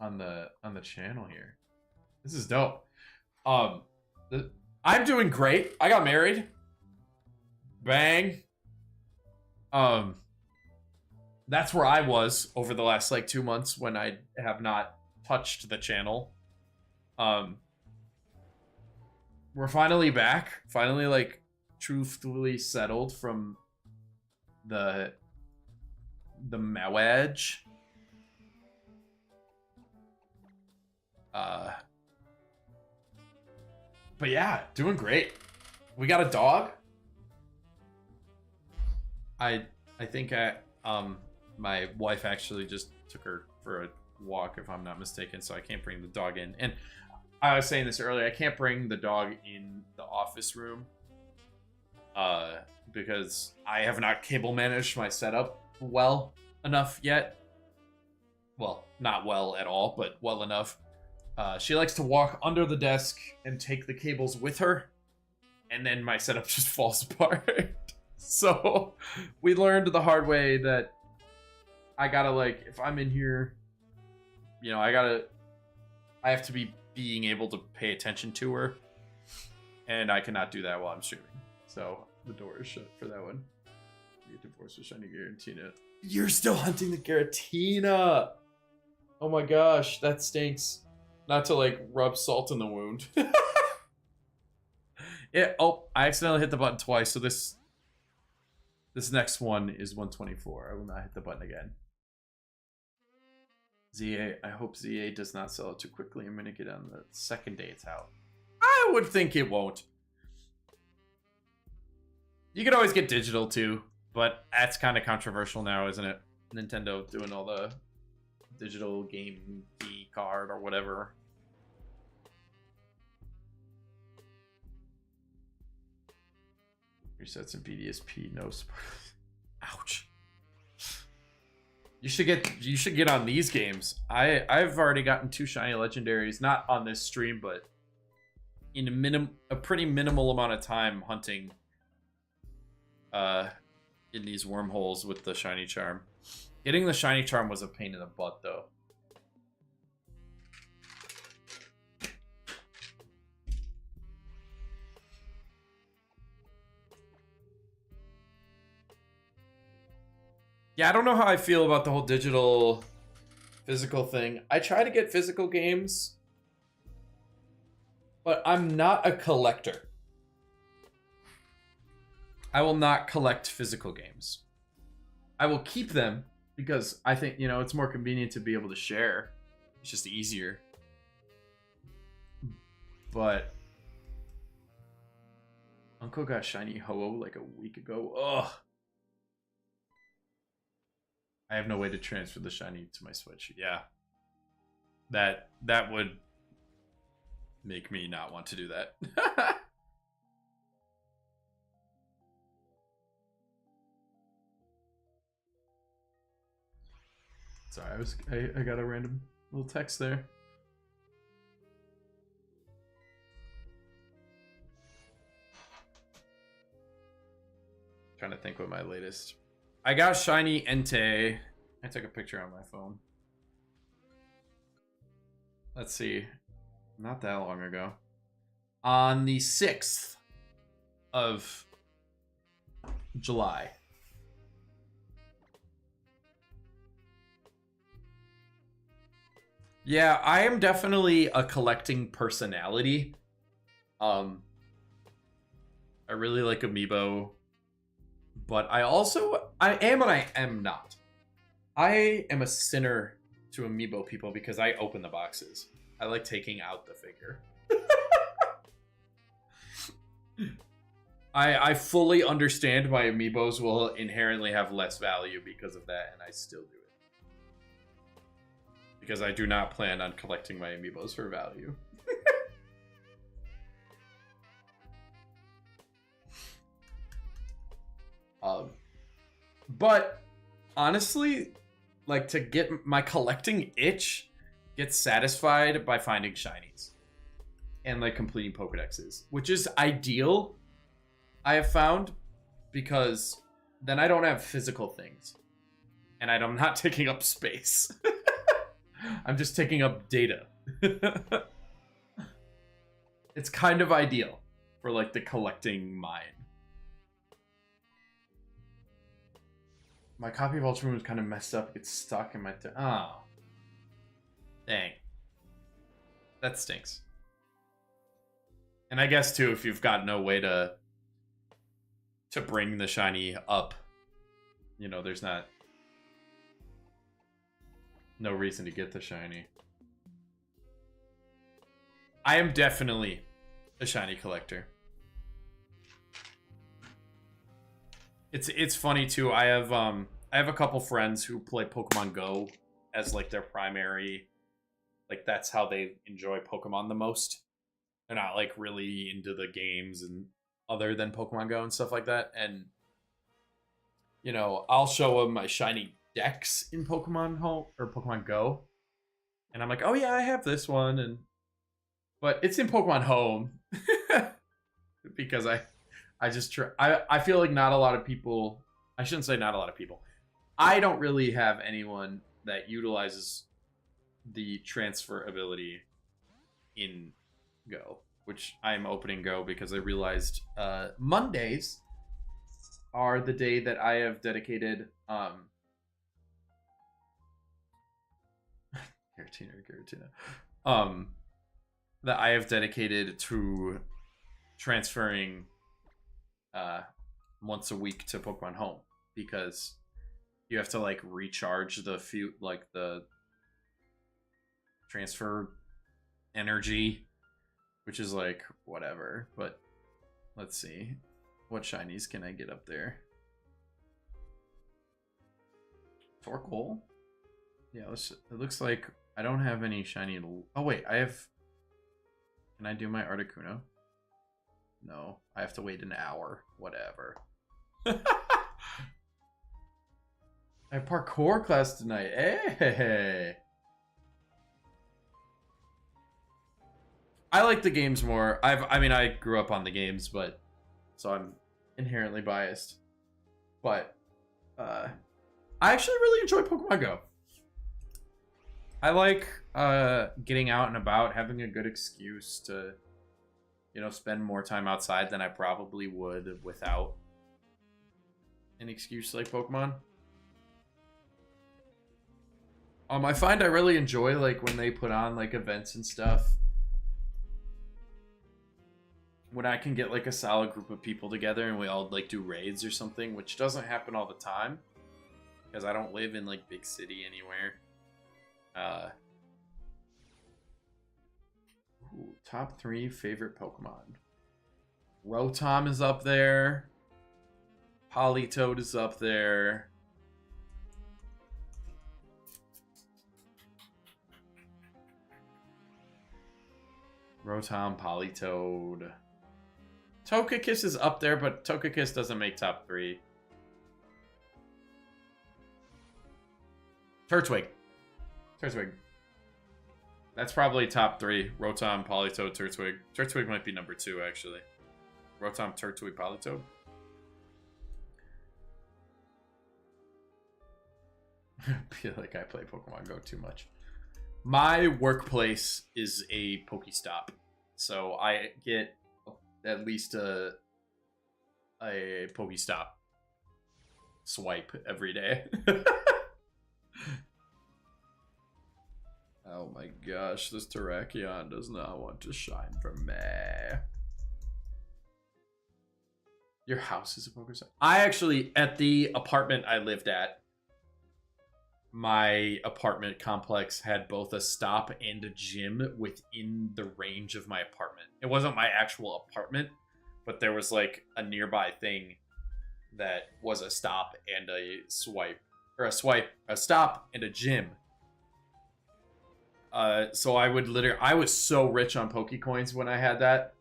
S1: on the channel here. This is dope. I'm doing great. I got married. Bang. That's where I was over the last like 2 months when I have not touched the channel. We're finally back. Finally, like, truthfully settled from the marriage. But yeah, doing great. We got a dog. I think my wife actually just took her for a walk, if I'm not mistaken, so I can't bring the dog in. And I was saying this earlier, I can't bring the dog in the office room because I have not cable managed my setup well enough yet. Well, not well at all, but well enough. She likes to walk under the desk and take the cables with her, and then my setup just falls apart. So we learned the hard way that I gotta, like, if I'm in here, you know, I have to be being able to pay attention to her, and I cannot do that while I'm streaming. So the door is shut for that one. You get divorced with shiny Giratina. You're still hunting the Giratina! Oh my gosh, that stinks. Not to, like, rub salt in the wound. Yeah, oh, I accidentally hit the button twice, so this next one is 124. I will not hit the button again. ZA, I hope ZA does not sell it too quickly. I'm going to get on the second day it's out. I would think it won't. You can always get digital too, but that's kind of controversial now, isn't it? Nintendo doing all the digital game key card or whatever. Resets and BDSP, no support. Ouch. You should get on these games. I've already gotten 2 shiny legendaries, not on this stream, but in a pretty minimal amount of time hunting in these wormholes with the shiny charm. Getting the shiny charm was a pain in the butt though. Yeah, I don't know how I feel about the whole digital physical thing. I try to get physical games, but I'm not a collector. I will not collect physical games. I will keep them because I think, you know, it's more convenient to be able to share. It's just easier. But Uncle got shiny Ho-Oh like a week ago. Ugh. I have no way to transfer the shiny to my Switch. Yeah. That would make me not want to do that. Sorry, I got a random little text there. Trying to think what my latest. I got shiny Entei. I took a picture on my phone. Let's see. Not that long ago. On the 6th of July. Yeah, I am definitely a collecting personality. I really like Amiibo. But I am and I am not. I am a sinner to Amiibo people because I open the boxes. I like taking out the figure. I fully understand why Amiibos will inherently have less value because of that, and I still do it. Because I do not plan on collecting my Amiibos for value. But honestly, like, to get my collecting itch gets satisfied by finding shinies and like completing Pokedexes, which is ideal, I have found, because then I don't have physical things and I'm not taking up space. I'm just taking up data. It's kind of ideal for like the collecting mind. My copy of Ultramoon is kind of messed up. It's stuck in my... Oh. Dang. That stinks. And I guess, too, if you've got no way to bring the shiny up, you know, there's no reason to get the shiny. I am definitely a shiny collector. It's funny too. I have a couple friends who play Pokemon Go as like their primary, like that's how they enjoy Pokemon the most. They're not like really into the games and other than Pokemon Go and stuff like that. And you know, I'll show them my shiny Dex in Pokemon Home or Pokemon Go, and I'm like, oh yeah, I have this one, but it's in Pokemon Home because I just try. I feel like not a lot of people. I shouldn't say not a lot of people. I don't really have anyone that utilizes the transfer ability in Go, which I'm opening Go because I realized Mondays are the day that I have dedicated. Giratina. That I have dedicated to transferring once a week to Pokemon Home, because you have to like recharge the transfer energy, which is like whatever. But let's see, what shinies can I get up there? Torkoal? Yeah, it looks like I don't have any shiny. Oh wait, I have. Can I do my Articuno? No, I have to wait an hour. Whatever. I have parkour class tonight. Hey. I like the games more. I mean, I grew up on the games, but so I'm inherently biased. But I actually really enjoy Pokemon Go. I like getting out and about, having a good excuse to, you know, spend more time outside than I probably would without an excuse like Pokemon. I find I really enjoy like when they put on like events and stuff. When I can get like a solid group of people together and we all like do raids or something, which doesn't happen all the time because I don't live in like big city anywhere. Top 3 favorite Pokemon. Rotom is up there. Politoed is up there. Rotom, Politoed. Togekiss is up there, but Togekiss doesn't make top 3. Turtwig. That's probably top 3. Rotom, Politoed, Turtwig. Turtwig might be number 2, actually. Rotom, Turtwig, Politoed. I feel like I play Pokemon Go too much. My workplace is a Pokestop, so I get at least a Pokestop swipe every day. Oh my gosh, this Terrakion does not want to shine for me. Your house is a Pokestop? I actually, at the apartment I lived at, my apartment complex had both a stop and a gym within the range of my apartment. It wasn't my actual apartment, but there was like a nearby thing that was a stop and a swipe, or a stop and a gym. So I was so rich on Pokecoins when I had that.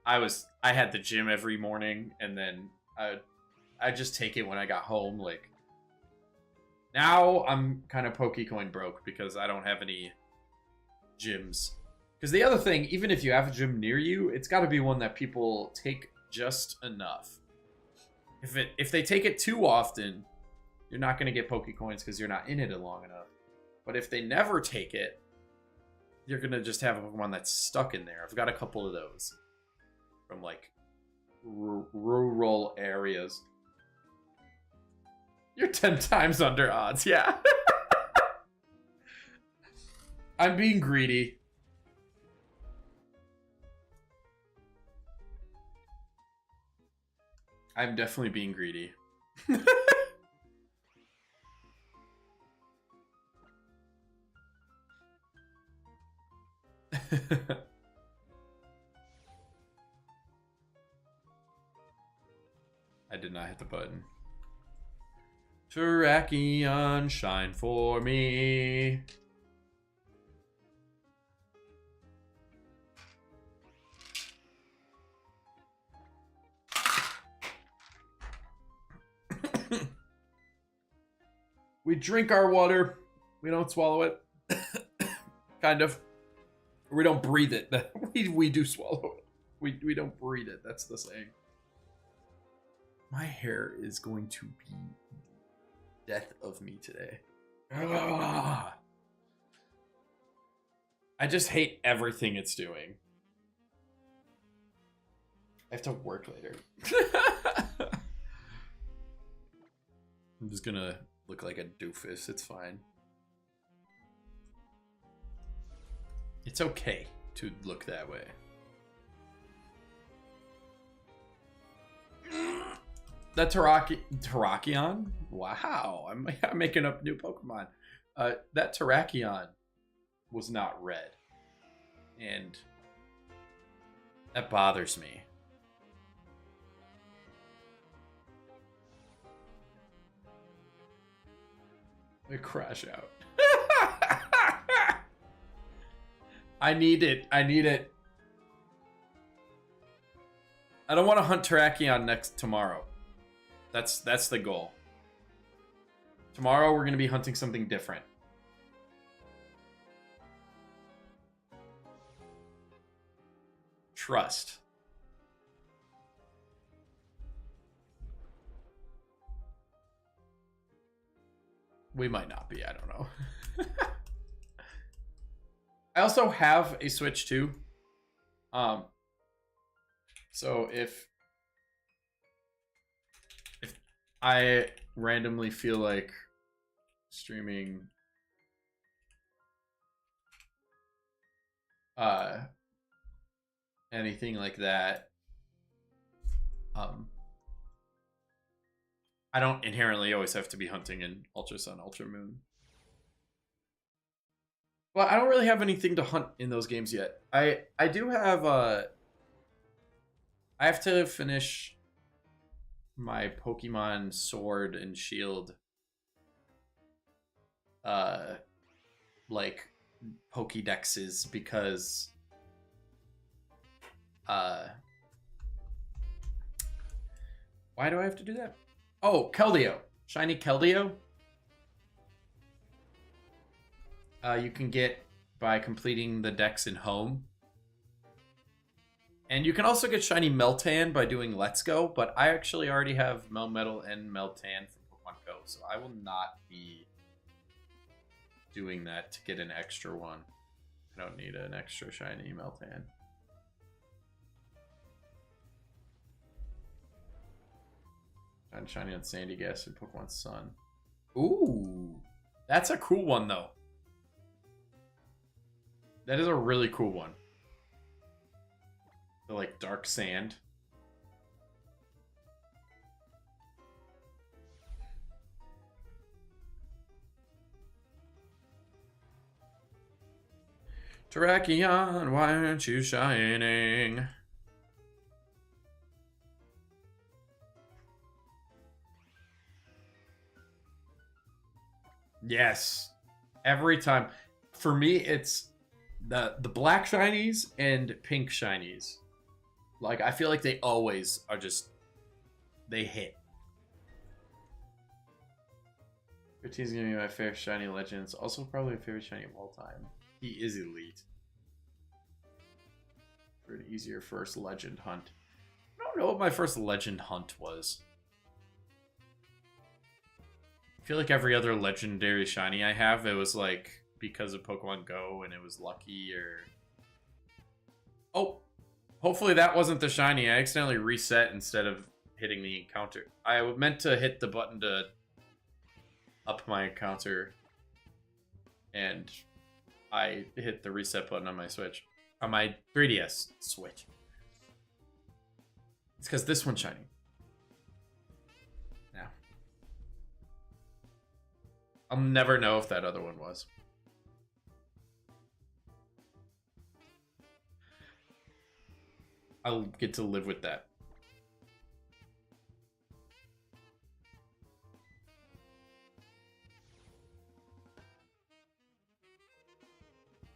S1: I had the gym every morning, and then I just take it when I got home. Like, now I'm kind of Pokecoin broke because I don't have any gyms. Because the other thing, even if you have a gym near you, it's got to be one that people take just enough. If they take it too often, you're not going to get Pokecoins because you're not in it long enough. But if they never take it, you're going to just have a Pokemon that's stuck in there. I've got a couple of those from, like, rural areas. You're 10 times under odds, yeah. I'm being greedy. I'm definitely being greedy. I did not hit the button. Terrakion, shine for me. We drink our water. We don't swallow it. Kind of. We don't breathe it. We do swallow it. We don't breathe it. That's the saying. My hair is going to be death of me today. Ah. I just hate everything it's doing. I have to work later. I'm just gonna look like a doofus. It's fine. It's okay to look that way. That Terrakion? Wow, I'm making up new Pokemon. That Terrakion was not red. And that bothers me. Let me crash out. I need it. I need it. I don't want to hunt Terrakion tomorrow. That's the goal. Tomorrow we're going to be hunting something different. Trust. We might not be. I don't know. I also have a Switch too. So if I randomly feel like streaming anything like that, I don't inherently always have to be hunting in Ultra Sun, Ultra Moon. Well, I don't really have anything to hunt in those games yet. I do have I have to finish my Pokemon Sword and Shield like Pokédexes because why do I have to do that? Oh, Keldeo. Shiny Keldeo. You can get by completing the dex in home. And you can also get shiny Meltan by doing Let's Go, but I actually already have Melmetal and Meltan from Pokemon Go, so I will not be doing that to get an extra one. I don't need an extra shiny Meltan. Shiny on Sandy Gas and Pokemon Sun. Ooh, that's a cool one though. That is a really cool one. The like dark sand. Terrakion, why aren't you shining? Yes. Every time. For me, it's the black shinies and pink shinies. Like, I feel like they always are just... They hit. 15's gonna be my favorite shiny Legends. Also probably my favorite shiny of all time. He is elite. For an easier first legend hunt. I don't know what my first legend hunt was. I feel like every other legendary shiny I have, it was like because of Pokemon Go and it was lucky or... Oh! Hopefully that wasn't the shiny. I accidentally reset instead of hitting the encounter. I meant to hit the button to up my encounter and I hit the reset button on my Switch. On my 3DS Switch. It's because this one's shiny. Now. I'll never know if that other one was. I'll get to live with that.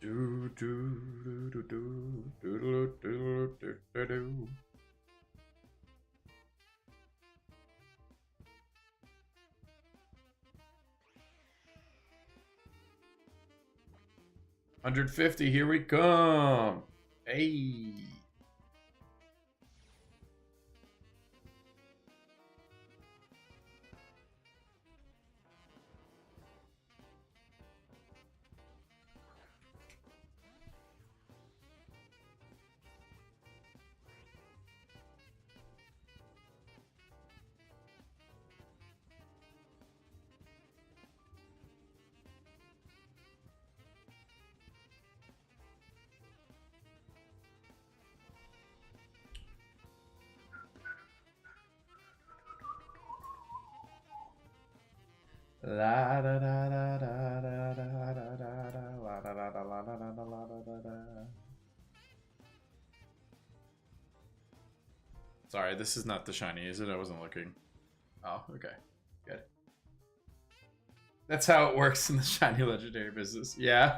S1: Do do do do do do do do do do. $150, here we come. Hey. La da da da da da da da da da la da da da la da da da la da da da. Sorry, this is not the shiny, is it? I wasn't looking. Oh, okay. Good. That's how it works in the shiny legendary business. Yeah.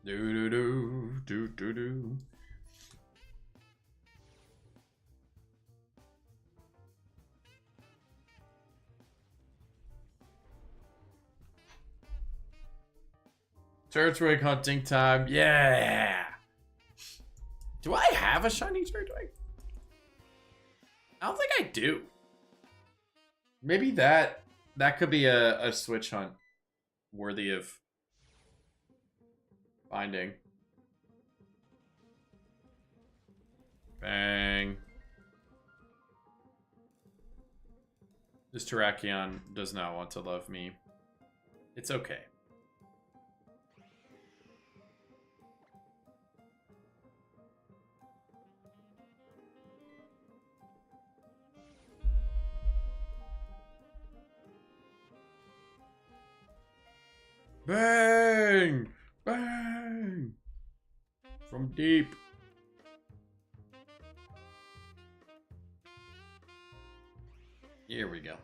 S1: Do do do do do do. Turtwig hunting time. Yeah. Do I have a shiny Turtwig? I don't think I do. Maybe that could be a Switch hunt worthy of finding. Bang. This Terrakion does not want to love me. It's okay. Bang! Bang! From deep. Here we go.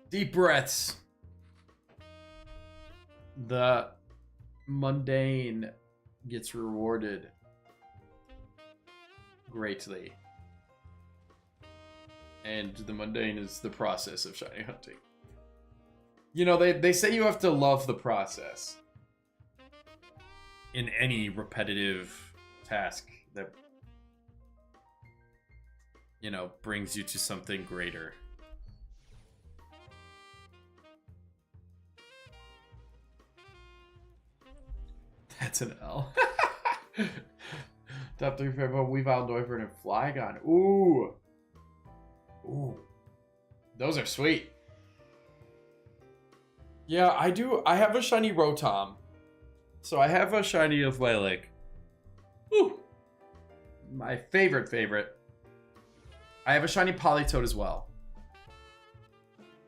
S1: Deep breaths. The mundane gets rewarded greatly. And the mundane is the process of shiny hunting. You know, they say you have to love the process in any repetitive task that, you know, brings you to something greater. That's an L. Top 3 favorite Weavile, Noivern, and Flygon. Ooh. Ooh. Those are sweet. Yeah, I do. I have a shiny Rotom. So I have a shiny of Lilac. Ooh. My favorite. I have a shiny Politoed as well.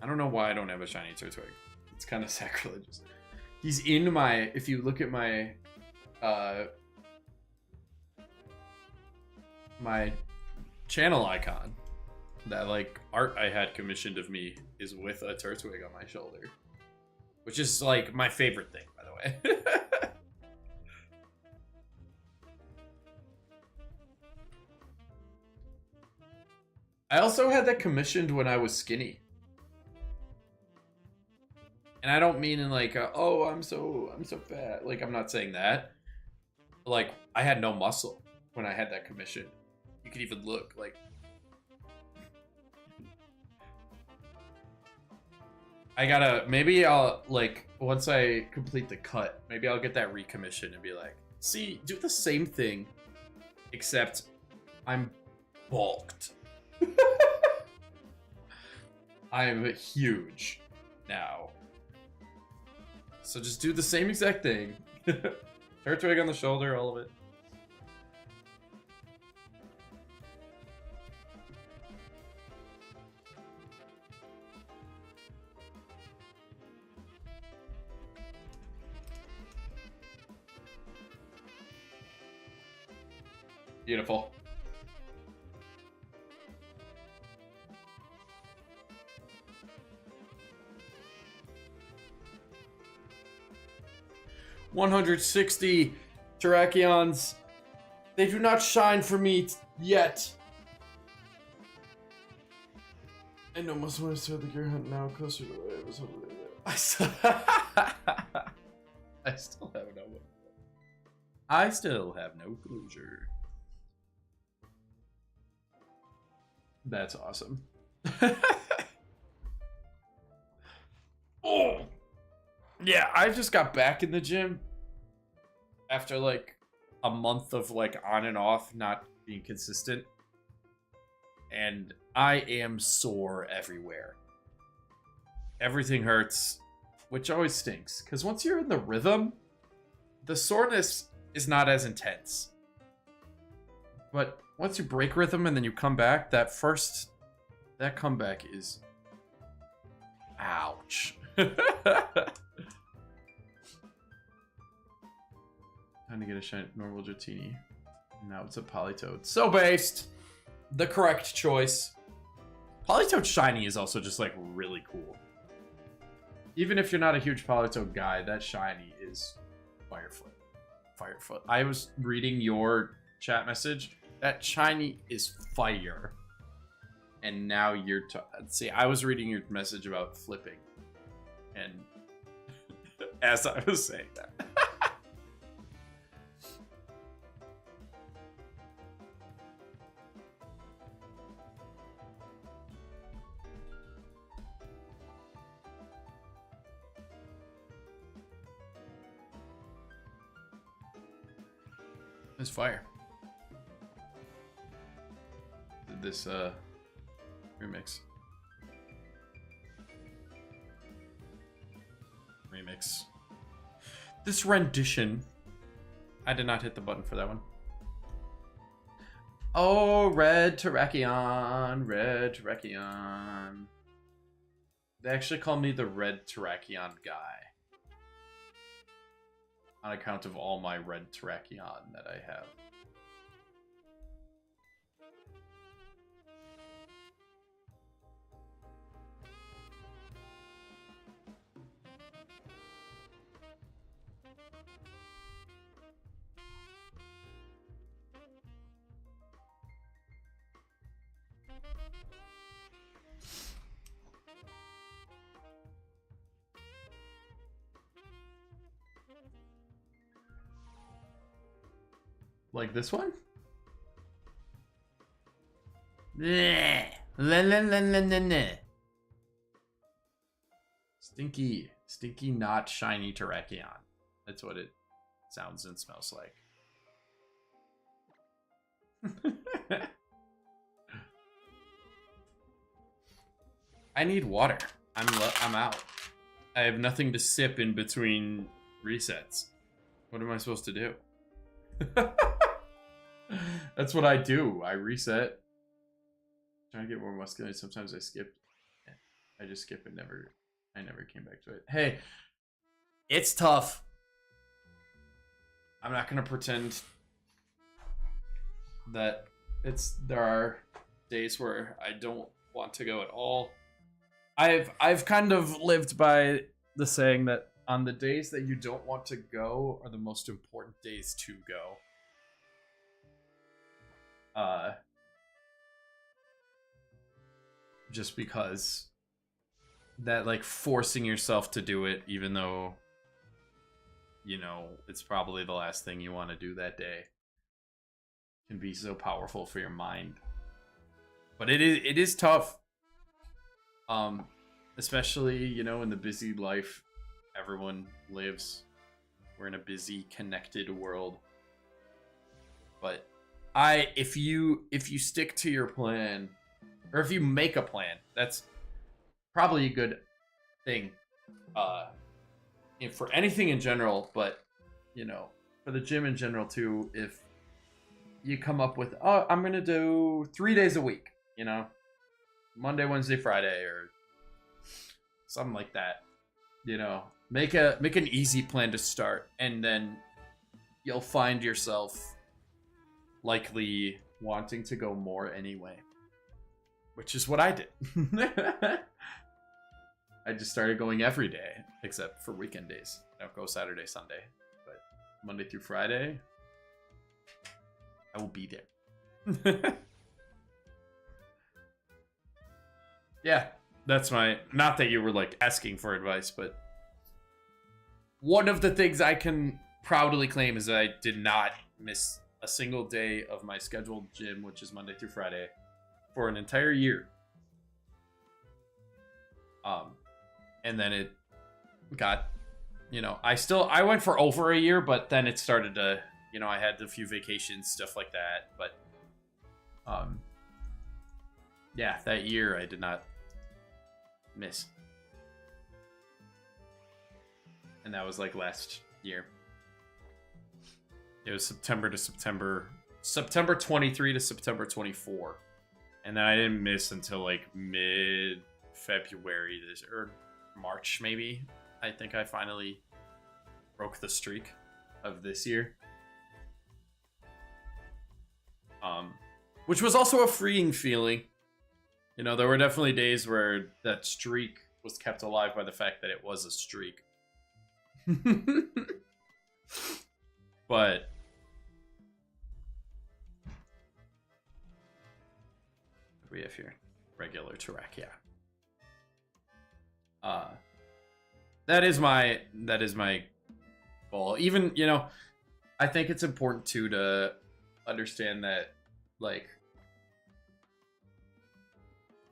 S1: I don't know why I don't have a shiny Turtwig. It's kind of sacrilegious. He's in my, if you look at my my channel icon, that like art I had commissioned of me is with a Turtwig on my shoulder, which is like my favorite thing, by the way. I also had that commissioned when I was skinny. And I don't mean in like, oh, I'm so fat. Like, I'm not saying that. Like, I had no muscle when I had that commission. You could even look like. I gotta, maybe I'll, like, once I complete the cut, maybe I'll get that recommission and be like, see, do the same thing, except I'm bulked. I'm huge now. So just do the same exact thing. Turtwig on the shoulder, all of it. Beautiful. $160 Terrakions. They do not shine for me yet. I know most want to start the gear hunt now, closer to where I was hoping to get. I still have no one. I still have no closure. That's awesome. Oh! Yeah, I just got back in the gym after like a month of like on and off not being consistent. And I am sore everywhere. Everything hurts, which always stinks. Because once you're in the rhythm, the soreness is not as intense. But once you break rhythm and then you come back, that comeback is... Ouch. Time to get a shiny normal Dratini. Now it's a Politoed. So based! The correct choice. Politoed shiny is also just like really cool. Even if you're not a huge Politoed guy, that shiny is Firefoot. Firefoot. I was reading your chat message. That shiny is fire. And now you're... See, I was reading your message about flipping. And as I was saying that... It's fire. This remix. This rendition. I did not hit the button for that one. Oh, red Terrakion. Red Terrakion. They actually call me the red Terrakion guy. On account of all my red Terrakion that I have. Like this one? Bleh. La, la, la, la, la, la. Stinky. Stinky, not shiny Terrakion. That's what it sounds and smells like. I need water. I'm out. I have nothing to sip in between resets. What am I supposed to do? That's what I do. I reset. Trying to get more muscular. Sometimes I skip. I just skip and I never came back to it. Hey, it's tough. I'm not gonna pretend that there are days where I don't want to go at all. I've kind of lived by the saying that on the days that you don't want to go are the most important days to go. Just because that, like, forcing yourself to do it, even though, you know, it's probably the last thing you want to do that day, can be so powerful for your mind. But it is tough. Especially, you know, in the busy life everyone lives. We're in a busy, connected world. But if you stick to your plan, or if you make a plan, that's probably a good thing. For anything in general, but, you know, for the gym in general too, if you come up with, oh, I'm gonna do 3 days a week, you know, Monday, Wednesday, Friday, or something like that, you know, make an easy plan to start, and then you'll find yourself likely wanting to go more anyway, which is what I did. I just started going every day, except for weekend days. I don't go Saturday, Sunday, but Monday through Friday, I will be there. Yeah, that's my, not that you were like asking for advice, but one of the things I can proudly claim is that I did not miss a single day of my scheduled gym, which is Monday through Friday, for an entire year. And then it got, you know, I went for over a year, but then it started to, you know, I had a few vacations, stuff like that. But, yeah, that year I did not miss. And that was like last year. It was September 23 to September 24. And then I didn't miss until like mid-February, or March maybe. I think I finally broke the streak of this year. Which was also a freeing feeling. You know, there were definitely days where that streak was kept alive by the fact that it was a streak. But what do we have here? Regular Terrakia. That is my goal. Even, you know, I think it's important too to understand that, like,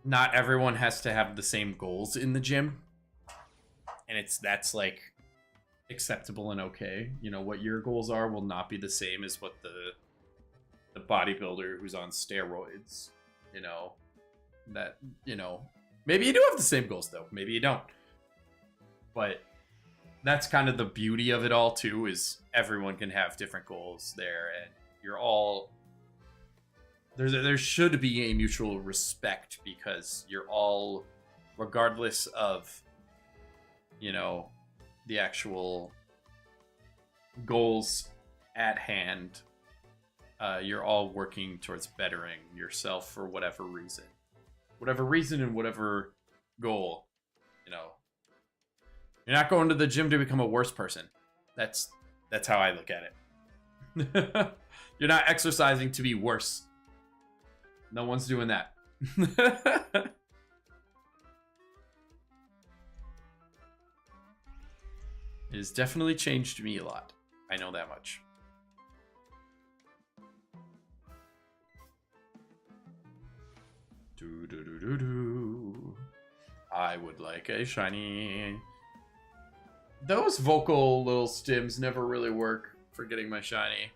S1: not everyone has to have the same goals in the gym, and that's like acceptable and okay. You know, what your goals are will not be the same as what the bodybuilder who's on steroids, you know, that, you know, maybe you do have the same goals though, maybe you don't. But that's kind of the beauty of it all too, is everyone can have different goals there, and you're all, there should be a mutual respect, because you're all, regardless of, you know, the actual goals at hand, you're all working towards bettering yourself for whatever reason and whatever goal. You know, you're not going to the gym to become a worse person. That's how I look at it. You're not exercising to be worse. No one's doing that. It has definitely changed me a lot. I know that much. Do do do do do. I would like a shiny. Those vocal little stims never really work for getting my shiny.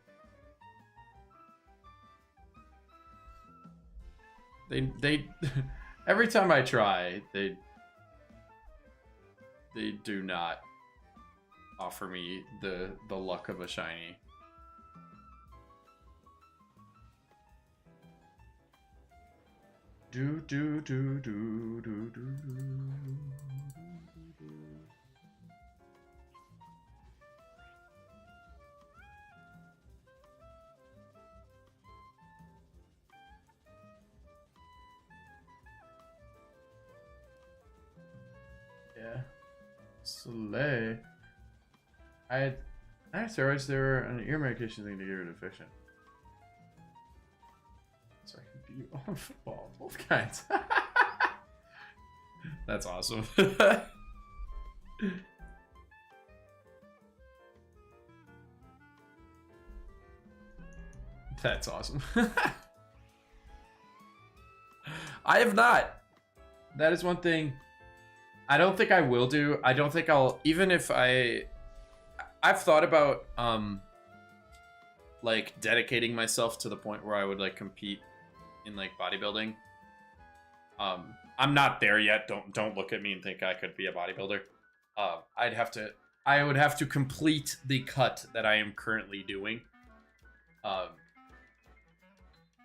S1: They every time I try, they do not offer me the luck of a shiny. Do do do do do do do. Yeah. Slay. I had steroids. They were an ear medication thing to get rid of infection. So I can be on football, both kinds. That's awesome. That's awesome. I have not. That is one thing I don't think I will do. I don't think I'll, even if I've thought about like dedicating myself to the point where I would like compete in like bodybuilding. I'm not there yet. Don't look at me and think I could be a bodybuilder. I would have to complete the cut that I am currently doing.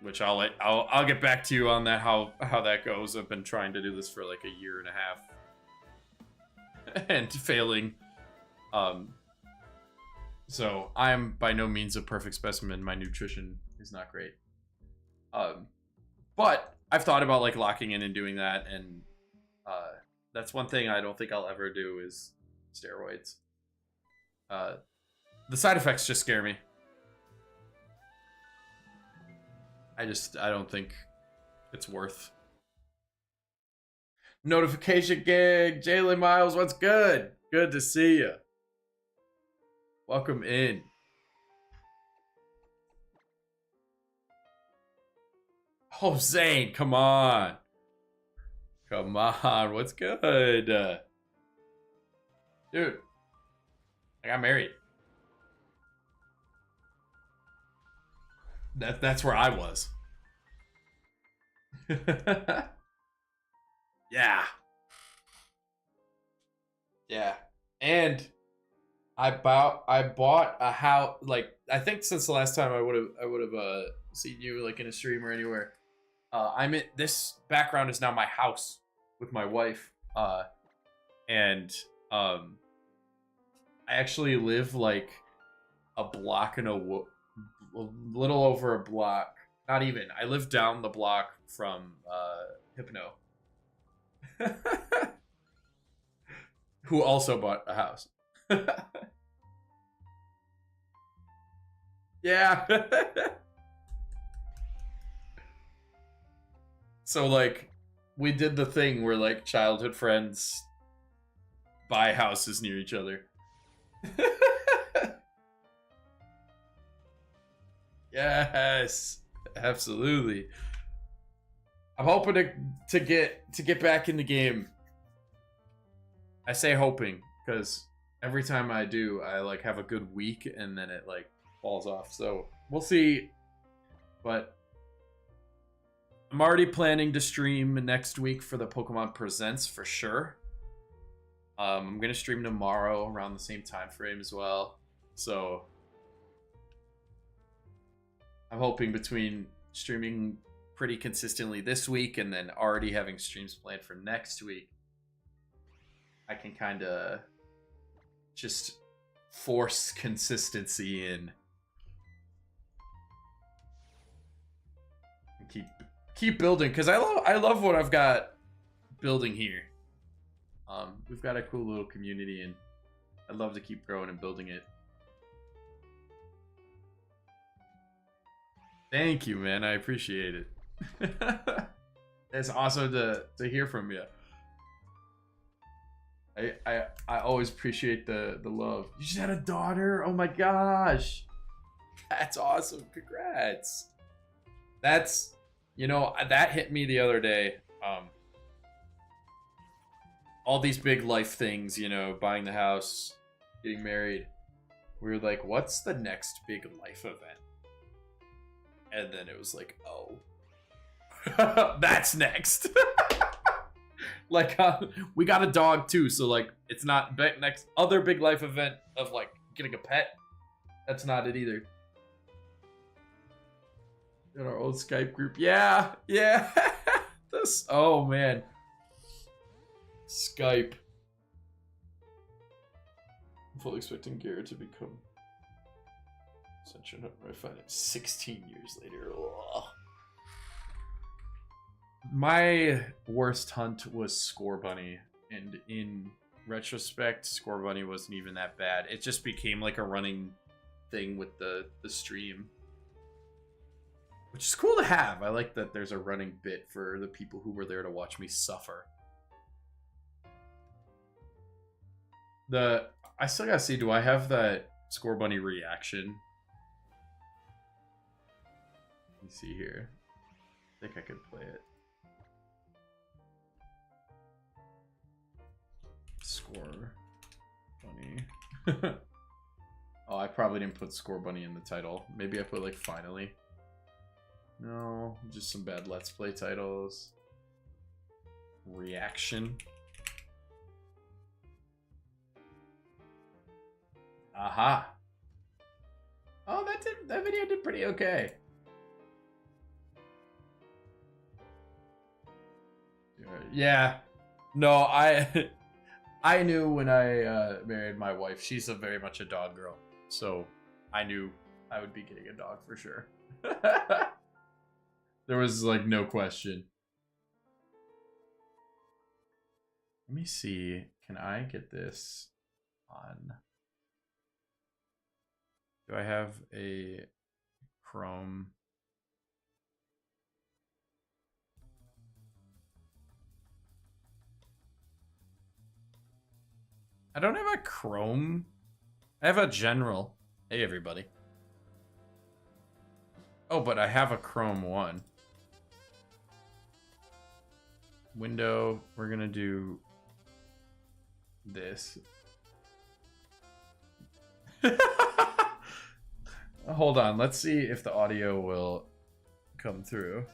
S1: Which I'll get back to you on that, how that goes. I've been trying to do this for like a year and a half and failing. So I'm by no means a perfect specimen. My nutrition is not great. But I've thought about like locking in and doing that, and that's one thing I don't think I'll ever do is steroids. The side effects just scare me. I don't think it's worth. Notification gig, Jalen Miles, what's good? Good to see you. Welcome in. Oh, Zane, come on. Come on, what's good? Dude, I got married. That's where I was. Yeah. Yeah. And I bought a house, like I think since the last time I would have seen you like in a stream or anywhere. I'm in this background is now my house with my wife. And I actually live like a block and a little over a block. Not even. I live down the block from Hypno. Who also bought a house. Yeah. So like we did the thing where like childhood friends buy houses near each other. Yes, absolutely. I'm hoping to get back in the game. I say hoping because every time I do, I like have a good week and then it like falls off. So we'll see. But I'm already planning to stream next week for the Pokemon Presents for sure. I'm gonna stream tomorrow around the same time frame as well. So I'm hoping between streaming pretty consistently this week and then already having streams planned for next week, I can kind of just force consistency in and keep building, because I love what I've got building here. We've got a cool little community and I'd love to keep growing and building it. Thank you, man. I appreciate it. It's awesome to hear from you. I always appreciate the love. You just had a daughter? Oh my gosh. That's awesome. Congrats. That's You know, that hit me the other day. All these big life things, you know, buying the house, getting married. We were like, what's the next big life event? And then it was like, oh, that's next. Like, we got a dog too, so like, it's not next other big life event of like getting a pet. That's not it either. In our old Skype group, yeah. This, oh man, Skype. I'm fully expecting Garrett to become Ascension. I find it 16 years later. Ugh. My worst hunt was Score Bunny, and in retrospect, Score Bunny wasn't even that bad. It just became like a running thing with the stream, which is cool to have. I like that there's a running bit for the people who were there to watch me suffer. I still gotta see, do I have that Score Bunny reaction? Let me see here. I think I could play it. Score Bunny. Oh, I probably didn't put Score Bunny in the title. Maybe I put like finally. No, just some bad Let's Play titles. Reaction. Aha. Oh, that video did pretty okay. Yeah. No, I knew when I married my wife, she's very much a dog girl. So I knew I would be getting a dog for sure. There was like no question. Let me see. Can I get this on? Do I have a Chrome? I don't have a Chrome. I have a general. Hey, everybody. Oh, but I have a Chrome one. Window. We're going to do this. Hold on. Let's see if the audio will come through.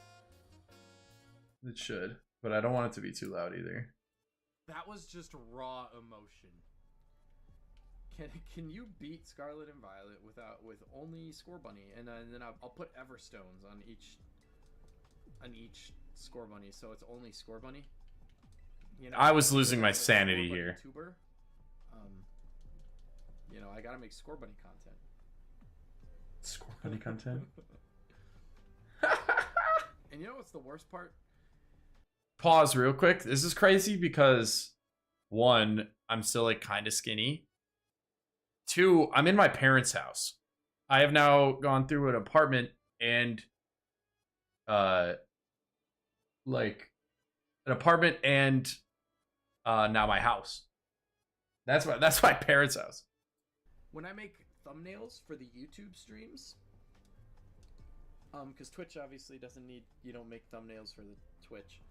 S1: It should, but I don't want it to be too loud either.
S2: That was just raw emotion. Can you beat Scarlet and Violet with only Score Bunny, and then I'll put Everstones on each Score Bunny, so it's only Score Bunny. You know,
S1: I was losing my sanity here.
S2: YouTuber. You know, I gotta make Score Bunny content.
S1: Score Bunny content.
S2: And you know what's the worst part?
S1: Pause real quick. This is crazy because one, I'm still like kind of skinny. Two, I'm in my parents' house. I have now gone through an apartment and like an apartment and now my house. That's my parents' house.
S2: When I make thumbnails for the YouTube streams, because Twitch obviously doesn't need, you don't make thumbnails for the Twitch,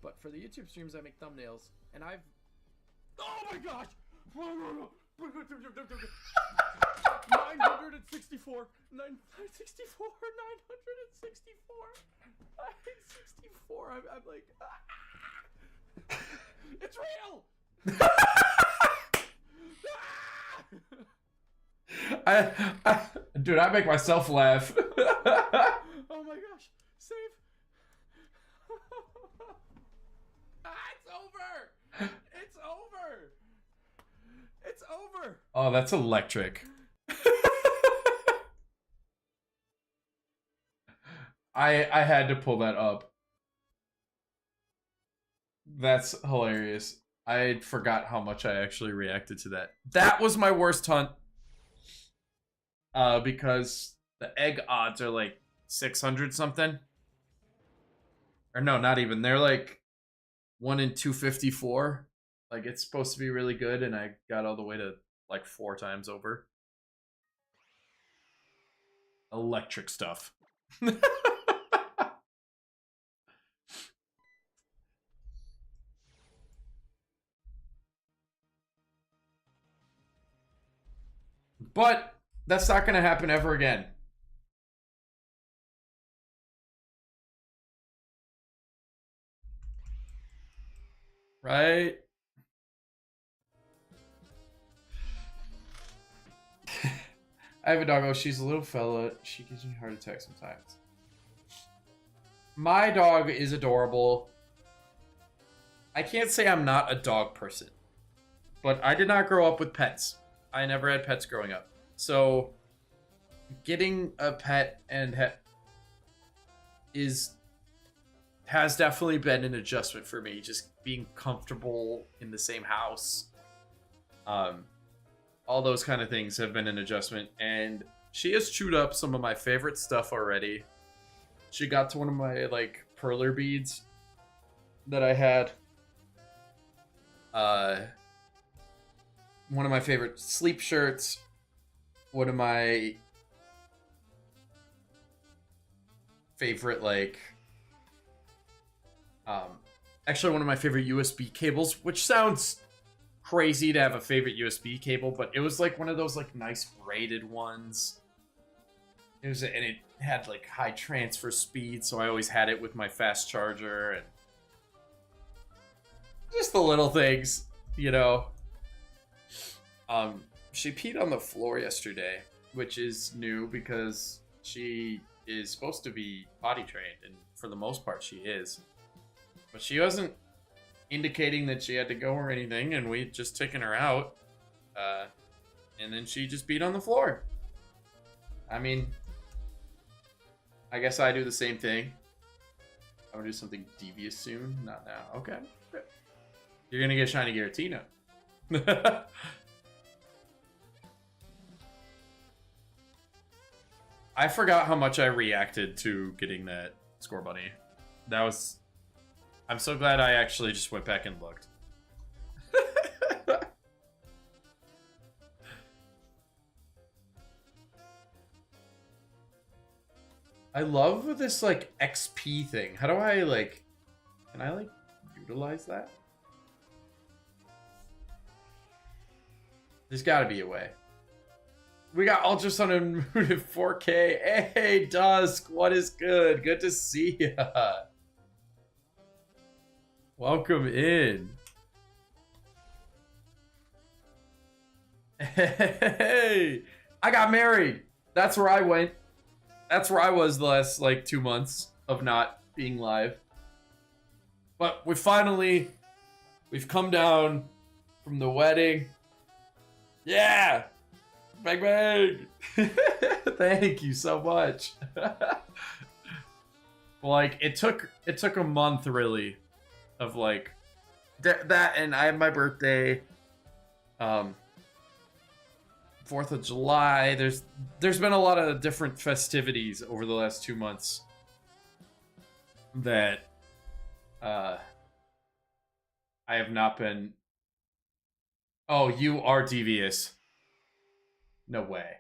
S2: but for the YouTube streams I make thumbnails, and I've, oh my gosh, 964, 964, 964. I'm like, it's real.
S1: Dude, I make myself laugh.
S2: Oh my gosh, save. It's over. It's over. It's over.
S1: Oh, that's electric. I had to pull that up. That's hilarious. I forgot how much I actually reacted to that. That was my worst hunt. Because the egg odds are like 600 something. Or no, not even. They're like 1 in 254. Like, it's supposed to be really good, and I got all the way to like 4 times over. Electric stuff. But that's not going to happen ever again. Right? I have a dog. Oh, she's a little fella. She gives me a heart attack sometimes. My dog is adorable. I can't say I'm not a dog person. But I did not grow up with pets. I never had pets growing up. So getting a pet and has definitely been an adjustment for me. Just being comfortable in the same house. All those kind of things have been an adjustment. And she has chewed up some of my favorite stuff already. She got to one of my, like, perler beads that I had. One of my favorite sleep shirts. One of my favorite, like... actually, one of my favorite USB cables, which sounds crazy to have a favorite USB cable, but it was like one of those like nice braided ones. And it had like high transfer speed, so I always had it with my fast charger and just the little things, you know. She peed on the floor yesterday, which is new because she is supposed to be potty trained, and for the most part she is. But she wasn't indicating that she had to go or anything, and we'd just taken her out. And then she just peed on the floor. I mean, I guess I do the same thing. I'm gonna do something devious soon. Not now. Okay. Good. You're gonna get Shiny Giratina. I forgot how much I reacted to getting that Score Bunny. That was... I'm so glad I actually just went back and looked. I love this, like, XP thing. How do I, like... Can I, like, utilize that? There's gotta be a way. We got Ultra Sun and Moon at 4K. Hey, Dusk, what is good? Good to see ya. Welcome in. Hey, I got married. That's where I went. That's where I was the last, like, 2 months of not being live. But we've come down from the wedding. Yeah. Bang, bang. Thank you so much. Like, it took a month, really, of, like, that, and I had my birthday, 4th of July. There's been a lot of different festivities over the last 2 months that I have not been... Oh, you are devious. No way.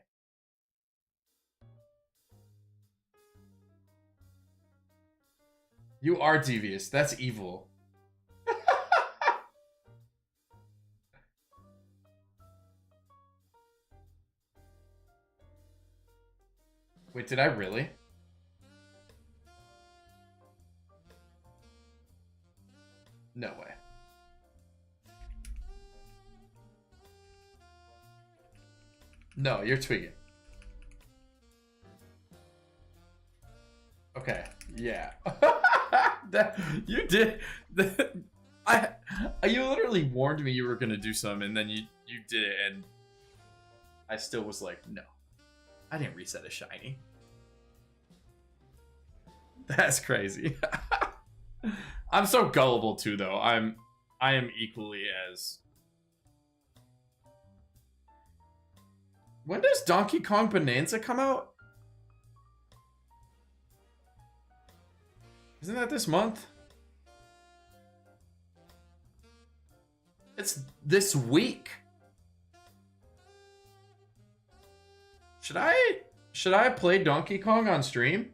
S1: You are devious. That's evil. Wait, did I really? No way. No, you're tweaking. Okay, yeah. You did. You literally warned me you were gonna do some, and then you did it, and I still was like, no. I didn't reset a shiny. That's crazy. I'm so gullible too, though. I am equally as... When does Donkey Kong Bonanza come out? Isn't that this month? It's this week. Should I play Donkey Kong on stream?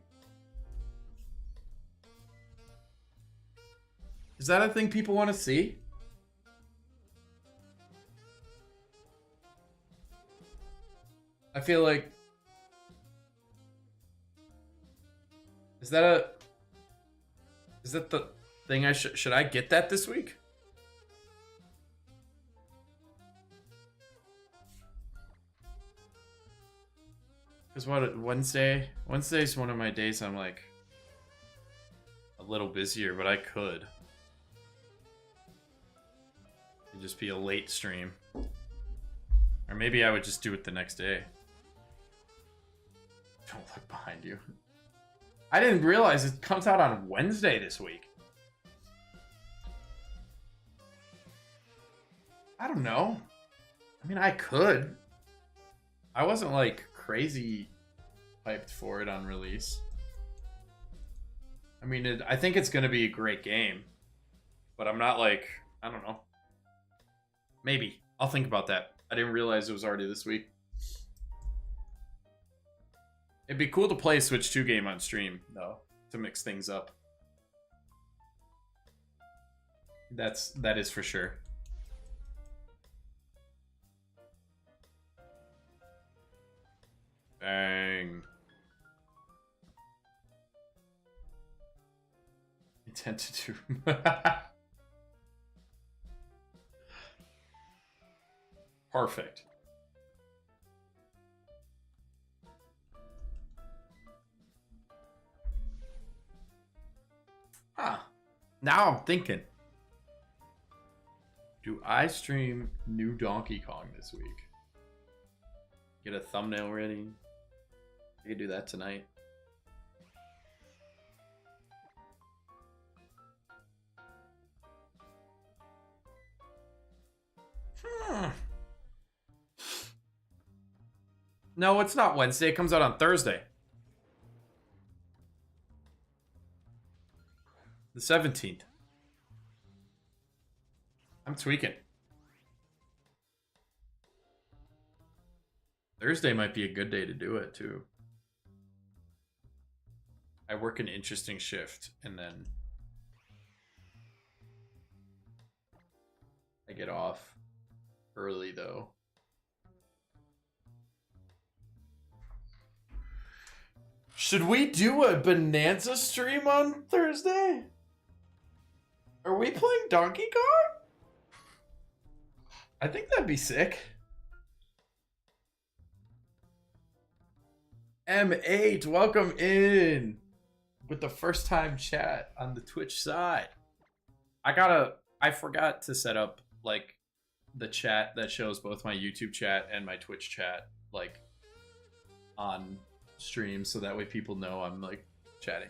S1: Is that a thing people want to see? I feel like is that the thing I should I get that this week? Because what Wednesday's one of my days I'm like a little busier, but I could. It'd just be a late stream. Or maybe I would just do it the next day. Don't look behind you. I didn't realize it comes out on Wednesday this week. I don't know. I mean, I could. I wasn't like crazy hyped for it on release. I mean, I think it's going to be a great game. But I'm not like, I don't know. Maybe. I'll think about that. I didn't realize it was already this week. It'd be cool to play a Switch 2 game on stream, though, to mix things up. That is for sure. Bang. Intent to do. Perfect. Huh. Now I'm thinking. Do I stream new Donkey Kong this week? Get a thumbnail ready. I could do that tonight. No, it's not Wednesday. It comes out on Thursday. The 17th. I'm tweaking. Thursday might be a good day to do it, too. I work an interesting shift, and then I get off early, though. Should we do a Bonanza stream on Thursday? Are we playing Donkey Kong? I think that'd be sick. M8, welcome in with the first time chat on the Twitch side. I forgot to set up like the chat that shows both my YouTube chat and my Twitch chat like on stream, so that way people know I'm like chatting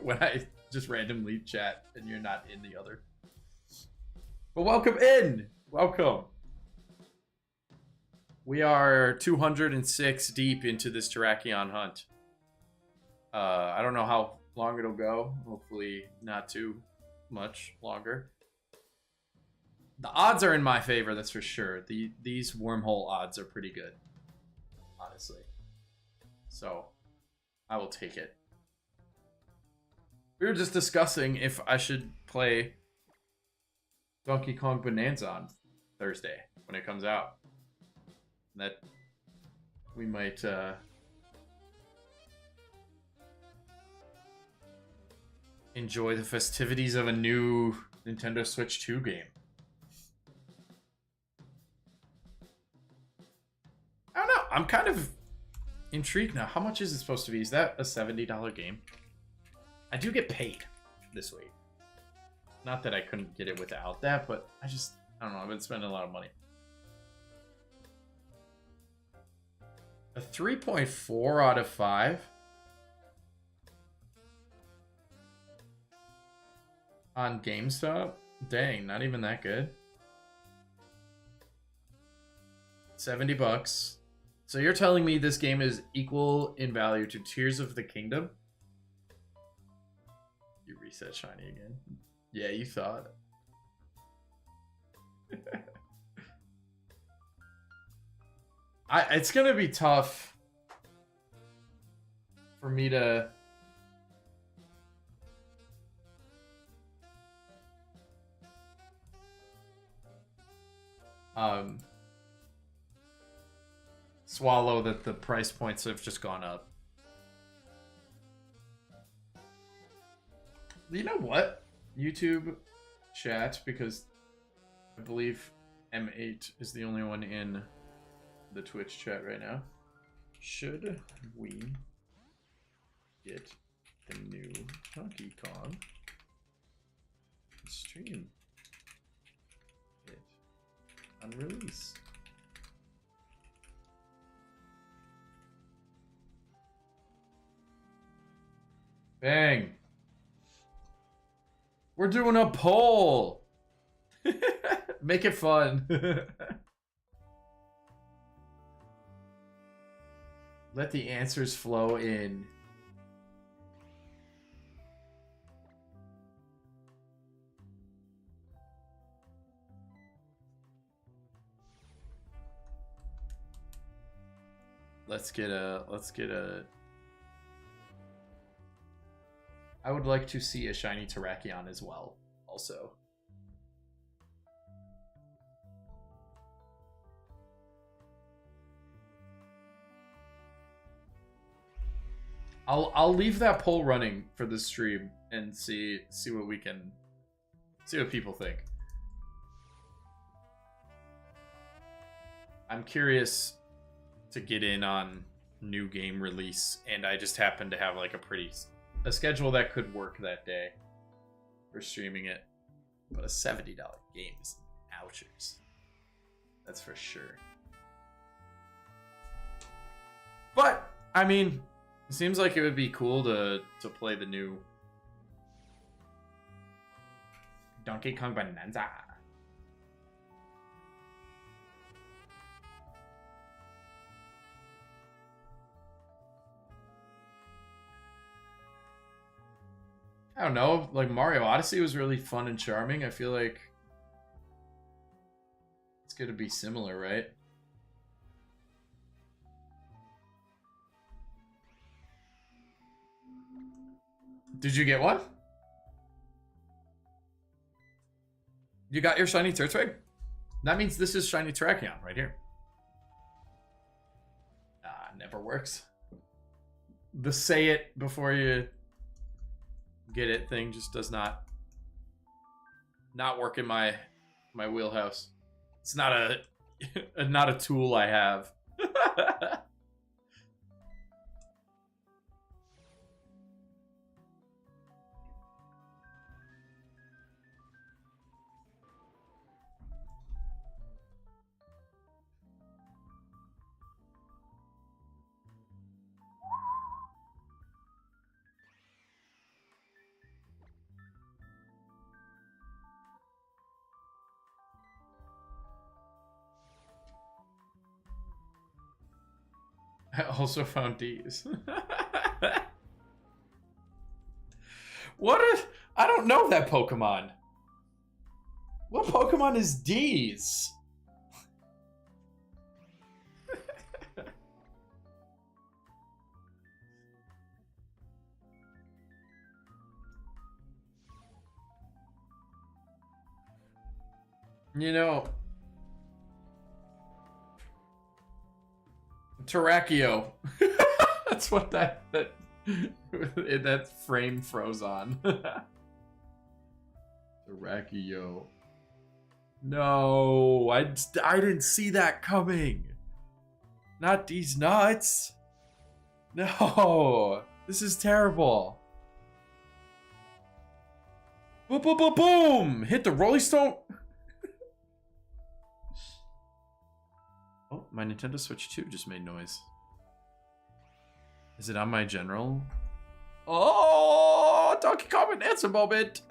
S1: when I just randomly chat and you're not in the other. But welcome in. Welcome. We are 206 deep into this Terrakion hunt. I don't know how long it'll go. Hopefully not too much longer. The odds are in my favor, that's for sure. These wormhole odds are pretty good, honestly. So, I will take it. We were just discussing if I should play Donkey Kong Bonanza on Thursday when it comes out. That we might enjoy the festivities of a new Nintendo Switch 2 game. I don't know. I'm kind of intrigued now. How much is it supposed to be? Is that a $70 game? I do get paid this week. Not that I couldn't get it without that, but I don't know. I've been spending a lot of money. A 3.4 out of 5 on GameStop? Dang, not even that good. 70 bucks. So you're telling me this game is equal in value to Tears of the Kingdom? You reset shiny again. Yeah, you thought. It's gonna be tough for me to swallow that the price points have just gone up. You know what? YouTube chat, because I believe M8 is the only one in the Twitch chat right now. Should we get the new Donkey Kong and stream it on release? Bang! We're doing a poll! Make it fun. Let the answers flow in. Let's get a I would like to see a shiny Terrakion as well, also. I'll leave that poll running for the stream and see what we can see what people think. I'm curious to get in on new game release, and I just happen to have like a schedule that could work that day for streaming it. But a $70 game is ouchers. That's for sure. But I mean, it seems like it would be cool to play the new Donkey Kong Bonanza. I don't know, like Mario Odyssey was really fun and charming. I feel like it's gonna be similar, right? Did you get one? You got your shiny Turtwig? That means this is shiny Terrakion right here. Never works. The say it before you get it thing just does not work in my wheelhouse. It's not a tool I have. I also found D's. I don't know that Pokemon. What Pokemon is D's? You know, Terrakio. That's what that frame froze on. Terrakio. No, I didn't see that coming. Not these nuts. No, this is terrible. Boom, boom, boom, boom. Hit the Rolling Stone. Oh, my Nintendo Switch 2 just made noise. Is it on my general? Oh, Donkey Kong Bonanza moment.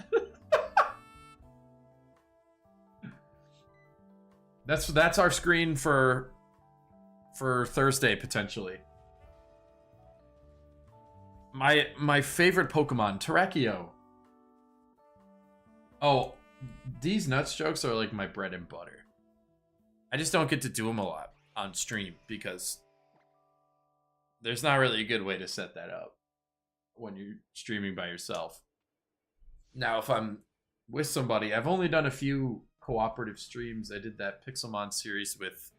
S1: That's our screen for Thursday potentially. My favorite Pokemon, Terrakio. Oh, these nuts jokes are like my bread and butter. I just don't get to do them a lot on stream because there's not really a good way to set that up when you're streaming by yourself. Now, if I'm with somebody, I've only done a few cooperative streams. I did that Pixelmon series with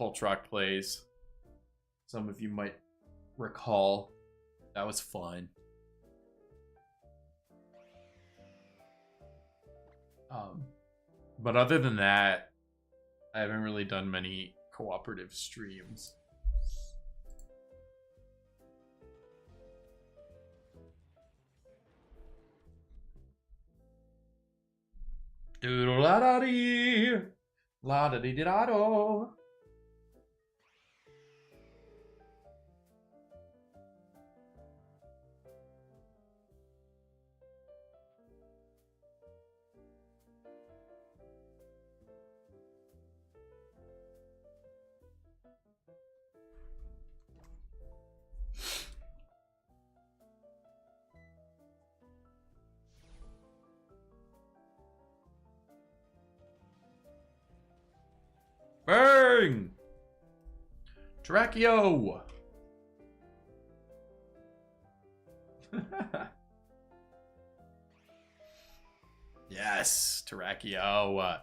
S1: Poltrock Plays Some of you might recall. That was fun. But other than that, I haven't really done many cooperative streams. Doodle la da dee, la da dee da do. Bang! Terracchio! Yes, Terracchio. I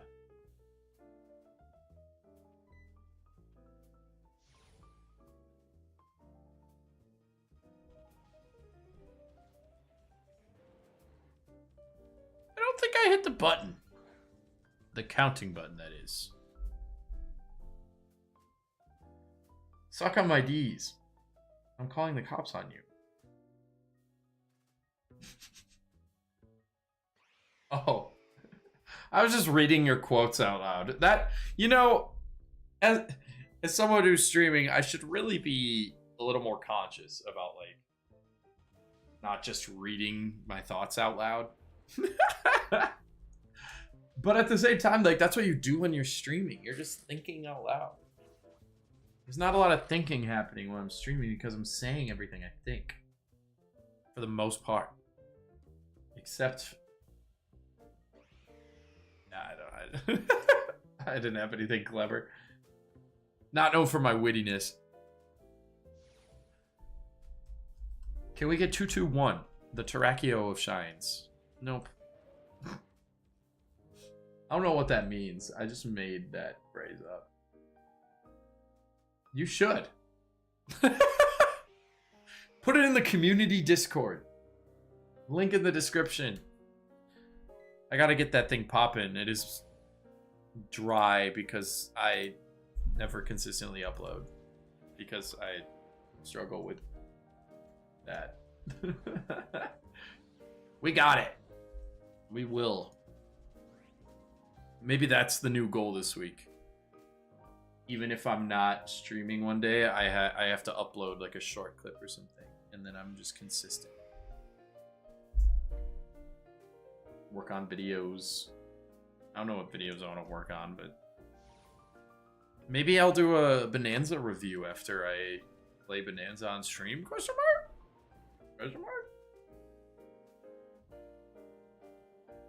S1: don't think I hit the button. The counting button, that is. Suck on my D's. I'm calling the cops on you. Oh. I was just reading your quotes out loud. That, you know, as someone who's streaming, I should really be a little more conscious about, like, not just reading my thoughts out loud. But at the same time, like, that's what you do when you're streaming. You're just thinking out loud. There's not a lot of thinking happening when I'm streaming because I'm saying everything I think. For the most part. Except... Nah, I don't... I didn't have anything clever. Not known for my wittiness. Can we get 221? The Terracchio of Shines. Nope. I don't know what that means. I just made that phrase up. You should. Put it in the community Discord. Link in the description. I gotta get that thing popping. It is dry because I never consistently upload. Because I struggle with that. We got it. We will. Maybe that's the new goal this week. Even if I'm not streaming one day, I have to upload like a short clip or something, and then I'm just consistent. Work on videos. I don't know what videos I want to work on, but maybe I'll do a Bonanza review after I play Bonanza on stream? Question mark? Question mark?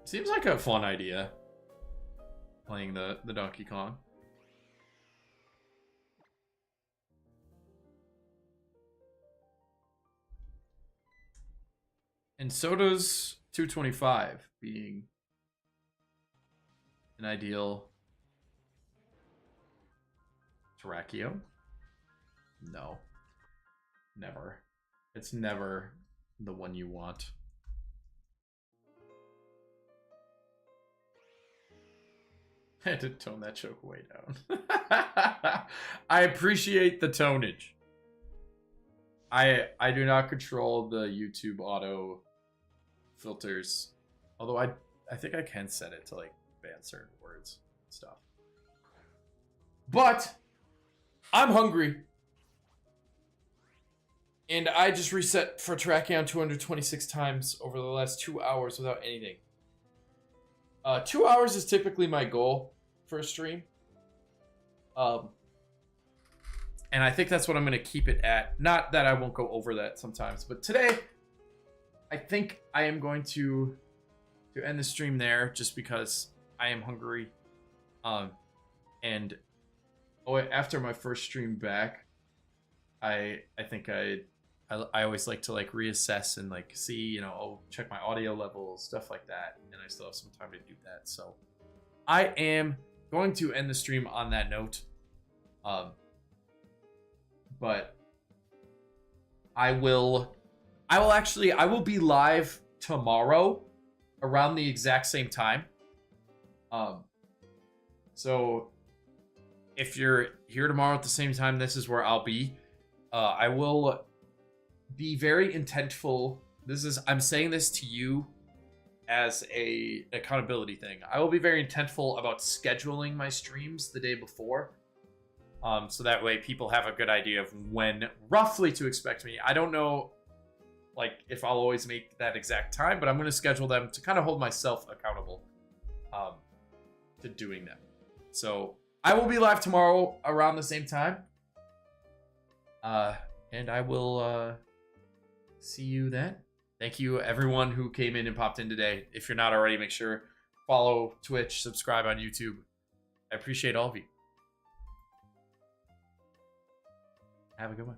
S1: Seems like a fun idea. Playing the Donkey Kong. And so does 225 being an ideal Terracchio? No. Never. It's never the one you want. I had to tone that joke way down. I appreciate the tonage. I do not control the YouTube auto filters. Although I think I can set it to like ban certain words and stuff. But I'm hungry. And I just reset for Terracchio 226 times over the last 2 hours without anything. 2 hours is typically my goal for a stream. And I think that's what I'm going to keep it at. Not that I won't go over that sometimes, but today I think I am going to end the stream there just because I am hungry. And after my first stream back, I think I always like to like reassess and like see, you know, check my audio levels, stuff like that. And I still have some time to do that. So I am going to end the stream on that note. But I will be live tomorrow around the exact same time. So if you're here tomorrow at the same time, this is where I'll be. I will be very intentful. I'm saying this to you as a accountability thing. I will be very intentful about scheduling my streams the day before. So that way people have a good idea of when roughly to expect me. I don't know like if I'll always make that exact time, but I'm going to schedule them to kind of hold myself accountable to doing them. So I will be live tomorrow around the same time. And I will see you then. Thank you everyone who came in and popped in today. If you're not already, make sure follow Twitch, subscribe on YouTube. I appreciate all of you. Have a good one.